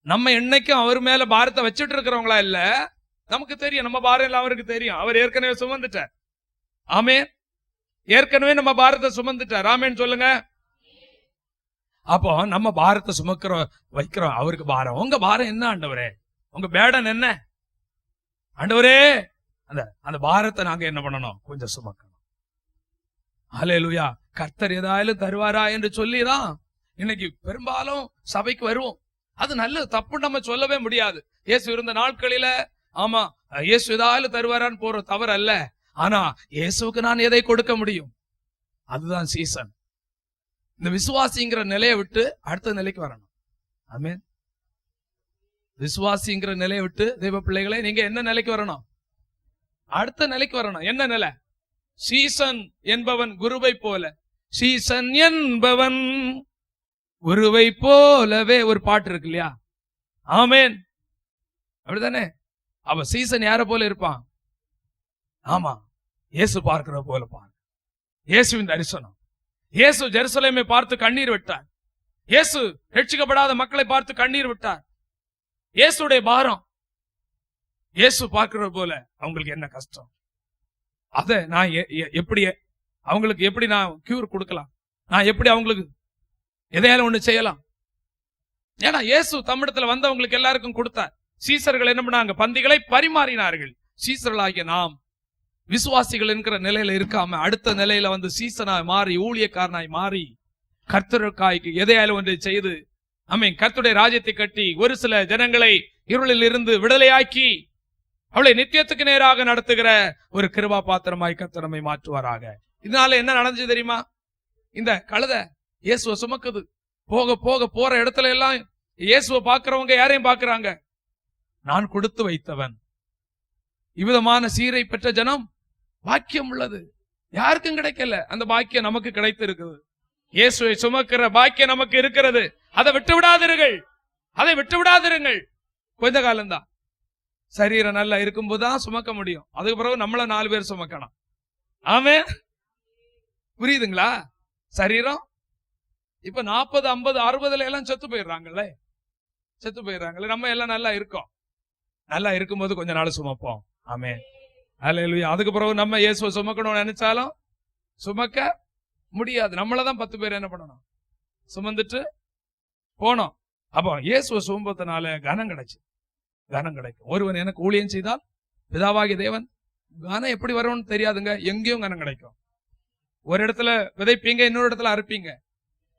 நம்ம என்னைக்கும் அவர் மேல பாரத்தை வச்சுட்டு இருக்கிறவங்களா இல்ல. நமக்கு தெரியும் நம்ம பாரம் இல்ல, அவருக்கு தெரியும். அவர் ஏற்கனவே சுமந்துட்டார். ஆமென். ஏற்கனவே நம்ம பாரத்தை சுமந்துட்டார். ஆமென் சொல்லுங்க. அப்போ நம்ம பாரத்தை வைக்கிறோம் அவருக்கு பாரம். உங்க பாரம் என்ன ஆண்டவரே? உங்க பேடன் என்ன ஆண்டவரே? அந்த பாரத்தை நாங்க என்ன பண்ணணும்? கொஞ்சம் சுமக்கணும். அல்லேலூயா. கர்த்தர் ஏதாயாலும் தருவாரா என்று சொல்லிதான் இன்னைக்கு பெரும்பாலும் சபைக்கு வருவோம். அது நல்லது, தப்பு நம்ம சொல்லவே முடியாது. இயேசு இருந்த நாட்களில ஆமா இயேசு ஏதாயாலும் தருவாரான்னு போற தவறு அல்ல. ஆனா இயேசுக்கு நான் எதை கொடுக்க முடியும்? அதுதான் சீசன். இந்த விசுவாசிங்கிற நிலையை விட்டு அடுத்த நிலைக்கு வரணும். ஆமென். விசுவாசிங்கிற நிலையை விட்டு தெய்வ பிள்ளைகளை நீங்க என்ன நிலைக்கு வரணும்? அடுத்த நிலைக்கு வரணும். என்ன நிலை? சீசன் என்பவன் குருவை போல, சீசன் என்பவன் குருவை போலவே ஒரு பாட்டு இருக்கு இல்லையா? ஆமென். அப்படித்தானே? அவ சீசன் யார போல இருப்பான்? ஆமா, இயேசு பார்க்கிற போல பாரு. இயேசுவின் தரிசனம். இயேசு ஜெருசலேமை பார்த்து கண்ணீர் விட்டார். இயேசு ரட்சிக்கப்படாத மக்களை பார்த்து கண்ணீர் விட்டார். இயேசுடைய பாரம். இயேசு பார்க்கிற போல அவங்களுக்கு என்ன கஷ்டம், அத நான் எப்படி அவங்களுக்கு எப்படி நான் கியூர் கொடுக்கலாம், நான் எப்படி அவங்களுக்கு எதையாலும் ஒண்ணு செய்யலாம். ஏன்னா இயேசு தம்மிடத்துல வந்தவங்களுக்கு எல்லாருக்கும் கொடுத்தார். சீசர்கள் என்ன பண்ணாங்க? பந்திகளை பரிமாறினார்கள். சீசர்களாகிய நாம் விசுவாசிகள் என்கிற நிலையில இருக்காம அடுத்த நிலையில வந்து சீசனாய் மாறி, ஊழியக்காரனாய் மாறி, கர்த்தருக்காய்க்கு எதையாலும் ஒன்றை செய்து ஆமென் கர்த்தருடைய ராஜ்யத்தை கட்டி ஒரு சில ஜனங்களை இருளில் இருந்து விடுதலையாக்கி அவளை நித்தியத்துக்கு நேராக நடத்துகிற ஒரு கிருபா பாத்திரமாய் கர்த்தர் நம்மை மாற்றுவாராக. இதனால என்ன நடந்துச்சு தெரியுமா? இந்த கழுதை இயேசுவை சுமக்குது. போக போக போற இடத்துல எல்லாம் இயேசுவை பாக்குறவங்க யாரையும் பாக்குறாங்க? நான் கொடுத்து வைத்தவன். இவ்விதமான சீரை பெற்ற ஜனம் பாக்கியம் உள்ளது. யாருக்கும் கிடைக்கல, அந்த பாக்கியம் நமக்கு கிடைத்து இருக்குது. இயேசுவை சுமக்கிற பாக்கியம் நமக்கு இருக்கிறது. அதை விட்டு விடாதீர்கள், அதை விட்டு விடாதிருங்கள். கொஞ்ச காலம்தான். சரீரம் நல்லா இருக்கும்போதுதான் சுமக்க முடியும். அதுக்கு பிறகு நம்மள 4 பேர் சுமக்கணும். ஆமென். புரியுதுங்களா? சரீரம் இப்ப 40, 50, 60 எல்லாம் செத்து போயிடுறாங்கல்ல, செத்து போயிடுறாங்கல்ல. நம்ம எல்லாம் நல்லா இருக்கோம். நல்லா இருக்கும்போது கொஞ்ச நாள் சுமப்போம். ஆமென். அல்லேலூயா. அதுக்கு பிறகு நம்ம இயேசுவை சுமக்கணும்னு நினைச்சாலும் சுமக்க முடியாது. நம்மளதான் 10 பேர் என்ன பண்ணணும்? சுமந்துட்டு போனோம். அப்போ இயேசுவை சுமப்பதனால கனம் கிடைச்சு, கனம் கிடைக்கும். ஒருவன் எனக்கு ஊழியம் செய்தால் பிதாவாகிய தேவன், கனம் எப்படி வரும்னு தெரியாதுங்க, எங்கேயும் கனம் கிடைக்கும். ஒரு இடத்துல விதைப்பீங்க, இன்னொரு இடத்துல அறுப்பீங்க.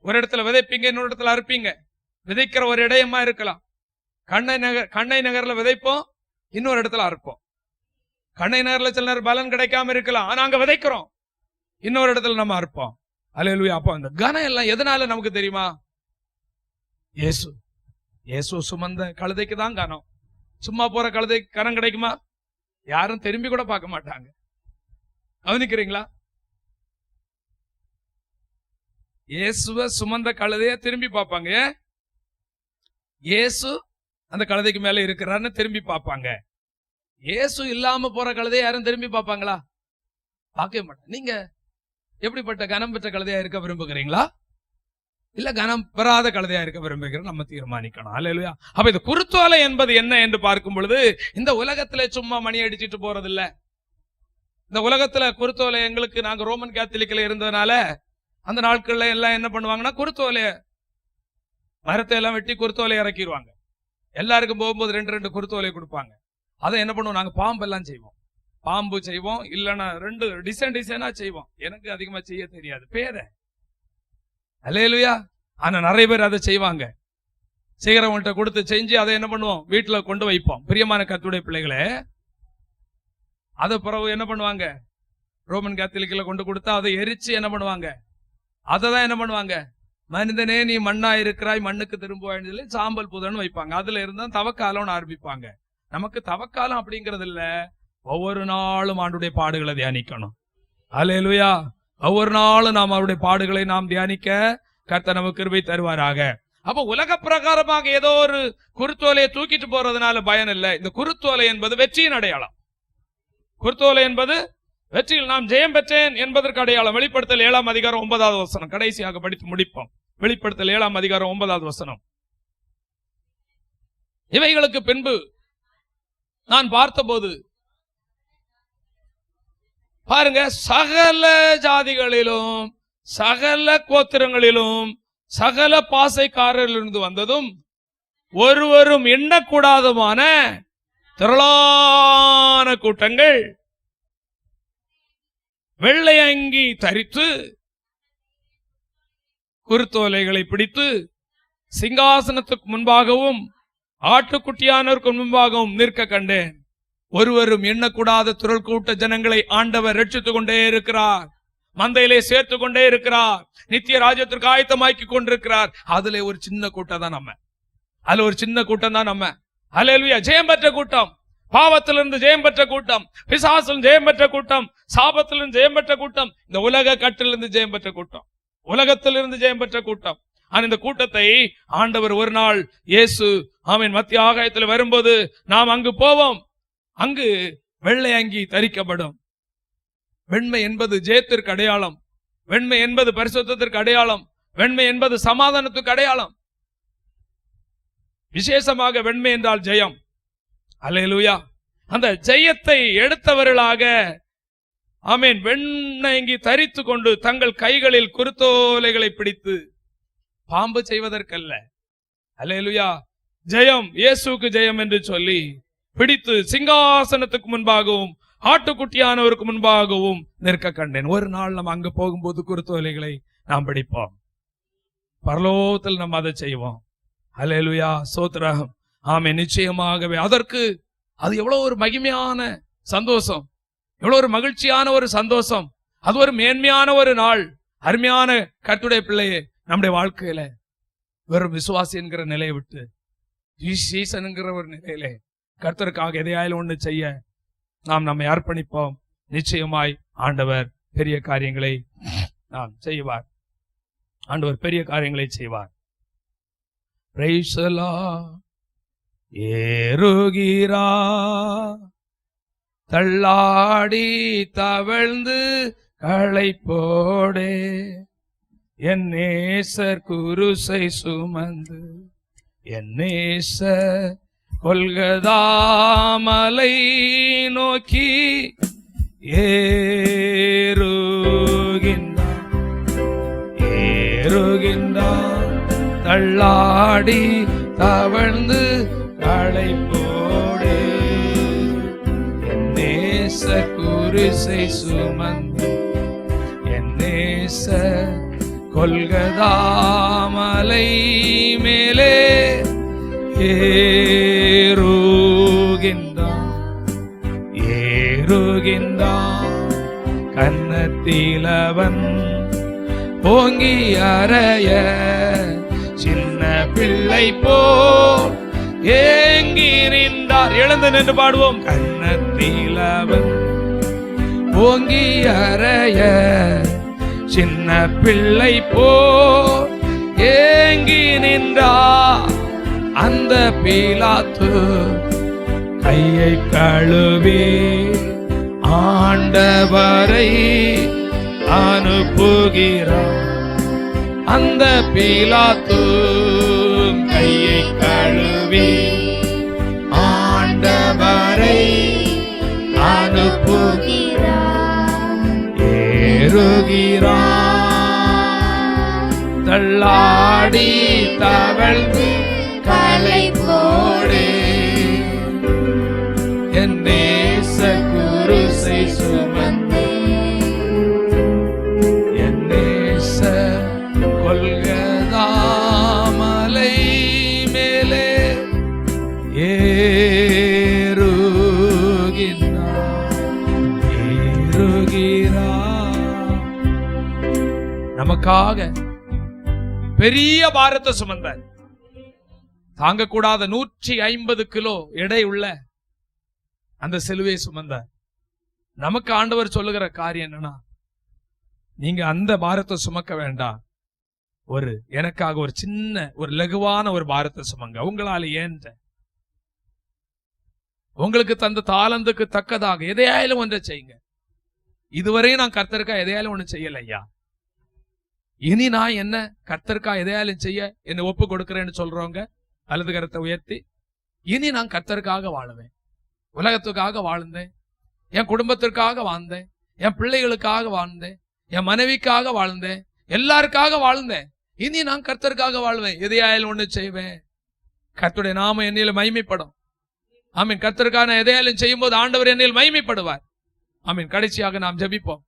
ஒரு இடத்துல விதைப்பீங்க, இன்னொரு இடத்துல அறுப்பீங்க. விதைக்கிற ஒரு இடையமா இருக்கலாம். கண்ணை நகர்ல விதைப்போம், இன்னொரு இடத்துல அறுப்போம். கண்ணை நகர்ல சில நேரம் பலன் கிடைக்காம இருக்கலாம், ஆனா அங்க விதைக்கிறோம், இன்னொரு இடத்துல நம்ம அறுப்போம். அல்லேலூயா. அப்போ அந்த கனம் எல்லாம் எதனால நமக்கு தெரியுமா? இயேசு சுமந்த கழுதைக்கு தான் கனம். சும்மா போற கழுதைக்கு கனம் கிடைக்குமா? யாரும் திரும்பி கூட பார்க்க மாட்டாங்க. கவனிக்கிறீங்களா? இயேசுவ சுமந்த கழுதைய திரும்பி பார்ப்பாங்க. இயேசு அந்த கழுதைக்கு மேல இருக்கிறாருன்னு திரும்பி பார்ப்பாங்க. இயேசு இல்லாம போற கழுதைய யாரும் திரும்பி பார்ப்பாங்களா? பார்க்கவே மாட்டாங்க. நீங்க எப்படிப்பட்ட கனம் பெற்ற கழுதையா இருக்க விரும்புகிறீங்களா, இல்ல கனம் பெறாத கழுதையா இருக்க விரும்புகிறோம்? நம்ம தீர்மானிக்கணும். அல்லேலூயா. அப்ப இந்த குருத்தோலை என்பது என்ன என்று பார்க்கும் பொழுது, இந்த உலகத்துல சும்மா மணி அடிச்சிட்டு போறது இல்ல. இந்த உலகத்துல குருத்தோலை, எங்களுக்கு நாங்க ரோமன் கேத்தலிக்ல இருந்ததுனால அந்த நாட்கள்ல எல்லாம் என்ன பண்ணுவாங்கன்னா, குருத்தோலைய மரத்தை எல்லாம் வெட்டி குருத்தோலை இறக்கிடுவாங்க. எல்லாருக்கும் போகும்போது 2 குருத்தோலை கொடுப்பாங்க. அதை என்ன பண்ணுவோம், நாங்க பாம்பெல்லாம் செய்வோம். பாம்பு செய்வோம், இல்லைன்னா 2 டிசைனா செய்வோம். எனக்கு அதிகமா செய்ய தெரியாது பேரை. அல்லேலூயா. ஆனா நிறைய பேர் அதை செய்வாங்க. செய்கிறவங்கள்ட்ட கொடுத்து செஞ்சு அதை என்ன பண்ணுவோம், வீட்டுல கொண்டு வைப்போம். பிரியமான கர்த்தருடைய பிள்ளைகளே, அதை பிறகு என்ன பண்ணுவாங்க, ரோமன் கேத்தலிக்ல கொண்டு கொடுத்தா அதை எரிச்சு என்ன பண்ணுவாங்க, அதை தான் என்ன பண்ணுவாங்க, மனிதனே நீ மண்ணா இருக்கிறாய் மண்ணுக்கு திரும்புவாய் சாம்பல் புதன்னு வைப்பாங்க. அதுல இருந்தா தவக்காலம்னு ஆரம்பிப்பாங்க. நமக்கு தவக்காலம் அப்படிங்கிறது இல்ல, ஒவ்வொரு நாளும் ஆண்டுடைய பாடுகளை தியானிக்கணும். அல்லேலூயா. ஒவ்வொரு நாளும் நாம் அவருடைய பாடுகளை நாம் தியானிக்க கர்த்தர் நமக்கு கிருபை தருவாராக. அப்ப உலக பிரகாரமாக ஏதோ ஒரு குருத்தோலையை தூக்கிட்டு போறதுனால பயன் இல்லை. இந்த குருத்தோலை என்பது வெற்றியின் அடையாளம். குருத்தோலை என்பது வெற்றியில் நாம் ஜெயம் பெற்றேன் என்பதற்கு அடையாளம். வெளிப்படுத்தல் 7ஆம் அதிகாரம் 9வது வசனம் கடைசியாக படித்து முடிப்போம். வெளிப்படுத்தல் 7ஆம் அதிகாரம் 9வது வசனம். இவைகளுக்கு பின்பு நான் பார்த்தபோது, பாருங்க, சகல ஜாதிகளிலும் சகல கோத்திரங்களிலும் சகல பாசைக்காரரிலிருந்து வந்ததும் ஒருவரும் எண்ணக்கூடாதுமான திரளான கூட்டங்கள் வெள்ளை அங்கி தரித்து குருத்தோலைகளை பிடித்து சிங்காசனத்துக்கு முன்பாகவும் ஆட்டுக்குட்டியானவருக்கு முன்பாகவும் நிற்க கண்டேன். ஒருவரும் எண்ணக்கூடாத திரள் கூட்ட ஜனங்களை ஆண்டவர் ரட்சித்துக் கொண்டே இருக்கிறார். மந்தையிலே சேர்த்து கொண்டே இருக்கிறார். நித்திய ராஜ்யத்திற்கு ஆயத்தமாக்கி கொண்டிருக்கிறார். அதுல ஒரு சின்ன கூட்டம் தான் நம்ம. அதுல ஒரு சின்ன கூட்டம் தான் நம்ம. அல்லேலூயா. ஜெயம் பெற்ற கூட்டம், பாவத்திலிருந்து ஜெயம் பெற்ற கூட்டம், பிசாசிலிருந்து ஜெயம் பெற்ற கூட்டம், சாபத்திலிருந்து ஜெயம் பெற்ற கூட்டம், இந்த உலக கட்டிலிருந்து ஜெயம் பெற்ற கூட்டம், உலகத்திலிருந்து ஜெயம் பெற்ற கூட்டம். ஆனா இந்த கூட்டத்தை ஆண்டவர் ஒரு நாள் இயேசு ஆமென் மத்திய ஆகாயத்தில் வரும்போது நாம் அங்கு போவோம். அங்கு வெள்ளை அங்கி தரிக்கப்படும். வெண்மை என்பது ஜெயத்திற்கு அடையாளம். வெண்மை என்பது பரிசுத்தத்திற்கு அடையாளம். வெண்மை என்பது சமாதானத்துக்கு அடையாளம். விசேஷமாக வெண்மை என்றால் ஜெயம். அல்லேலூயா. அந்த ஜெயத்தை எடுத்தவர்களாக ஆமென் வெண்ணைங்கி தரித்து கொண்டு தங்கள் கைகளில் குருத்தோலைகளை பிடித்து, பாம்பு செய்வதற்கல்ல, அல்லேலூயா, ஜெயம் இயேசுக்கு ஜெயம் என்று சொல்லி பிடித்து சிங்காசனத்துக்கு முன்பாகவும் ஆட்டுக்குட்டியானவருக்கு முன்பாகவும் நிற்க கண்டேன். ஒரு நாள் நம்ம அங்கு போகும்போது குருத்தோலைகளை நாம் பிடிப்போம். பரலோகத்தில் நம்ம அதை செய்வோம். அல்லேலூயா, ஸ்தோத்திரம். ஆமென். நிச்சயமாகவே அதற்கு அது எவ்வளவு ஒரு மகிமையான சந்தோஷம், எவ்வளவு ஒரு மகிழ்ச்சியான ஒரு சந்தோஷம். அது ஒரு மேன்மையான ஒரு நாள். அருமையான கர்த்தருடைய பிள்ளையே, நம்முடைய வாழ்க்கையில வெறும் விசுவாசி என்கிற நிலையை விட்டு சீசன்ங்கிற ஒரு நிலையிலே கர்த்தருக்காக எதையாலும் ஒண்ணு செய்ய நாம் நம்மை அர்ப்பணிப்போம். நிச்சயமாய் ஆண்டவர் பெரிய காரியங்களை நாம் செய்வார். ஆண்டவர் பெரிய காரியங்களை செய்வார். Praise the Lord. ஏறுகிறா தள்ளாடி தவழ்ந்து களைப்போடே என் நேசர் குருசை சுமந்து என் நேசர் கொல்கதாமலை நோக்கி ஏறுகின்றான் தள்ளாடி தவழ்ந்து களைப்போடு என் நேசர் குருசை சுமந்து என் நேசர் கொல்கதாமலை மேலே ஏறுகின்றான் கன்னத்திலவன் ஓங்கி அறைய சின்ன பிள்ளை போல் ஏங்கி நின்றார். எழுந்து நின்று பாடுவோம். கன்னத்திலவன் ஓங்கி அறைய சின்ன பிள்ளை போல் ஏங்கி நின்றார். அந்த பீலாத்து கையை கழுவி ஆண்டவரை அனுப்புகிறார். அந்த பீலாத்து கையை கழுவி ஆண்டவரை அனுப்புகிறார். ஏறுகிறார் தள்ளாடி தவழ்ந்து கலை போடே என் நேச குருசை சுமந்து என் நேச கொல்கதாமலை மேலே ஏறுகிறார். நமக்காக பெரிய பாரத்தை சுமந்தார். தாங்கக்கூடாத 150 கிலோ எடை உள்ள அந்த சிலுவையை சுமந்தார். நமக்கு ஆண்டவர் சொல்லுகிற காரியம் என்னன்னா, நீங்க அந்த பாரத்தை சுமக்க வேண்டாம், எனக்காக ஒரு சின்ன ஒரு லகுவான ஒரு பாரத்தை சுமங்க. உங்களால ஏன்ற உங்களுக்கு தந்த தாளந்துக்கு தக்கதாக எதையாலும் ஒன்றை செய்யுங்க. இதுவரையும் நான் கர்த்தருக்கா எதையாலும் ஒண்ணு செய்யல ஐயா, இனி நான் என்ன கர்த்தருக்கா எதையாலும் செய்ய என்னை ஒப்பு கொடுக்கிறேன்னு சொல்றவங்க வலது கரத்தை உயர்த்தி, இனி நான் கர்த்தருக்காக வாழுவேன். உலகத்துக்காக வாழ்ந்தேன், என் குடும்பத்திற்காக வாழ்ந்தேன், என் பிள்ளைகளுக்காக வாழ்ந்தேன், என் மனைவிக்காக வாழ்ந்தேன், எல்லாருக்காக வாழ்ந்தேன். இனி நான் கர்த்தருக்காக வாழ்வேன், எதையாலும் ஒண்ணு செய்வேன். கர்த்தருடைய நாமம் என்னில் மகிமைப்படும். ஆமீன். கர்த்தருக்கான எதையாலும் செய்யும் போது ஆண்டவர் என்னில் மகிமைப்படுவார். ஆமீன். கடைசியாக நாம் ஜெபிப்போம்.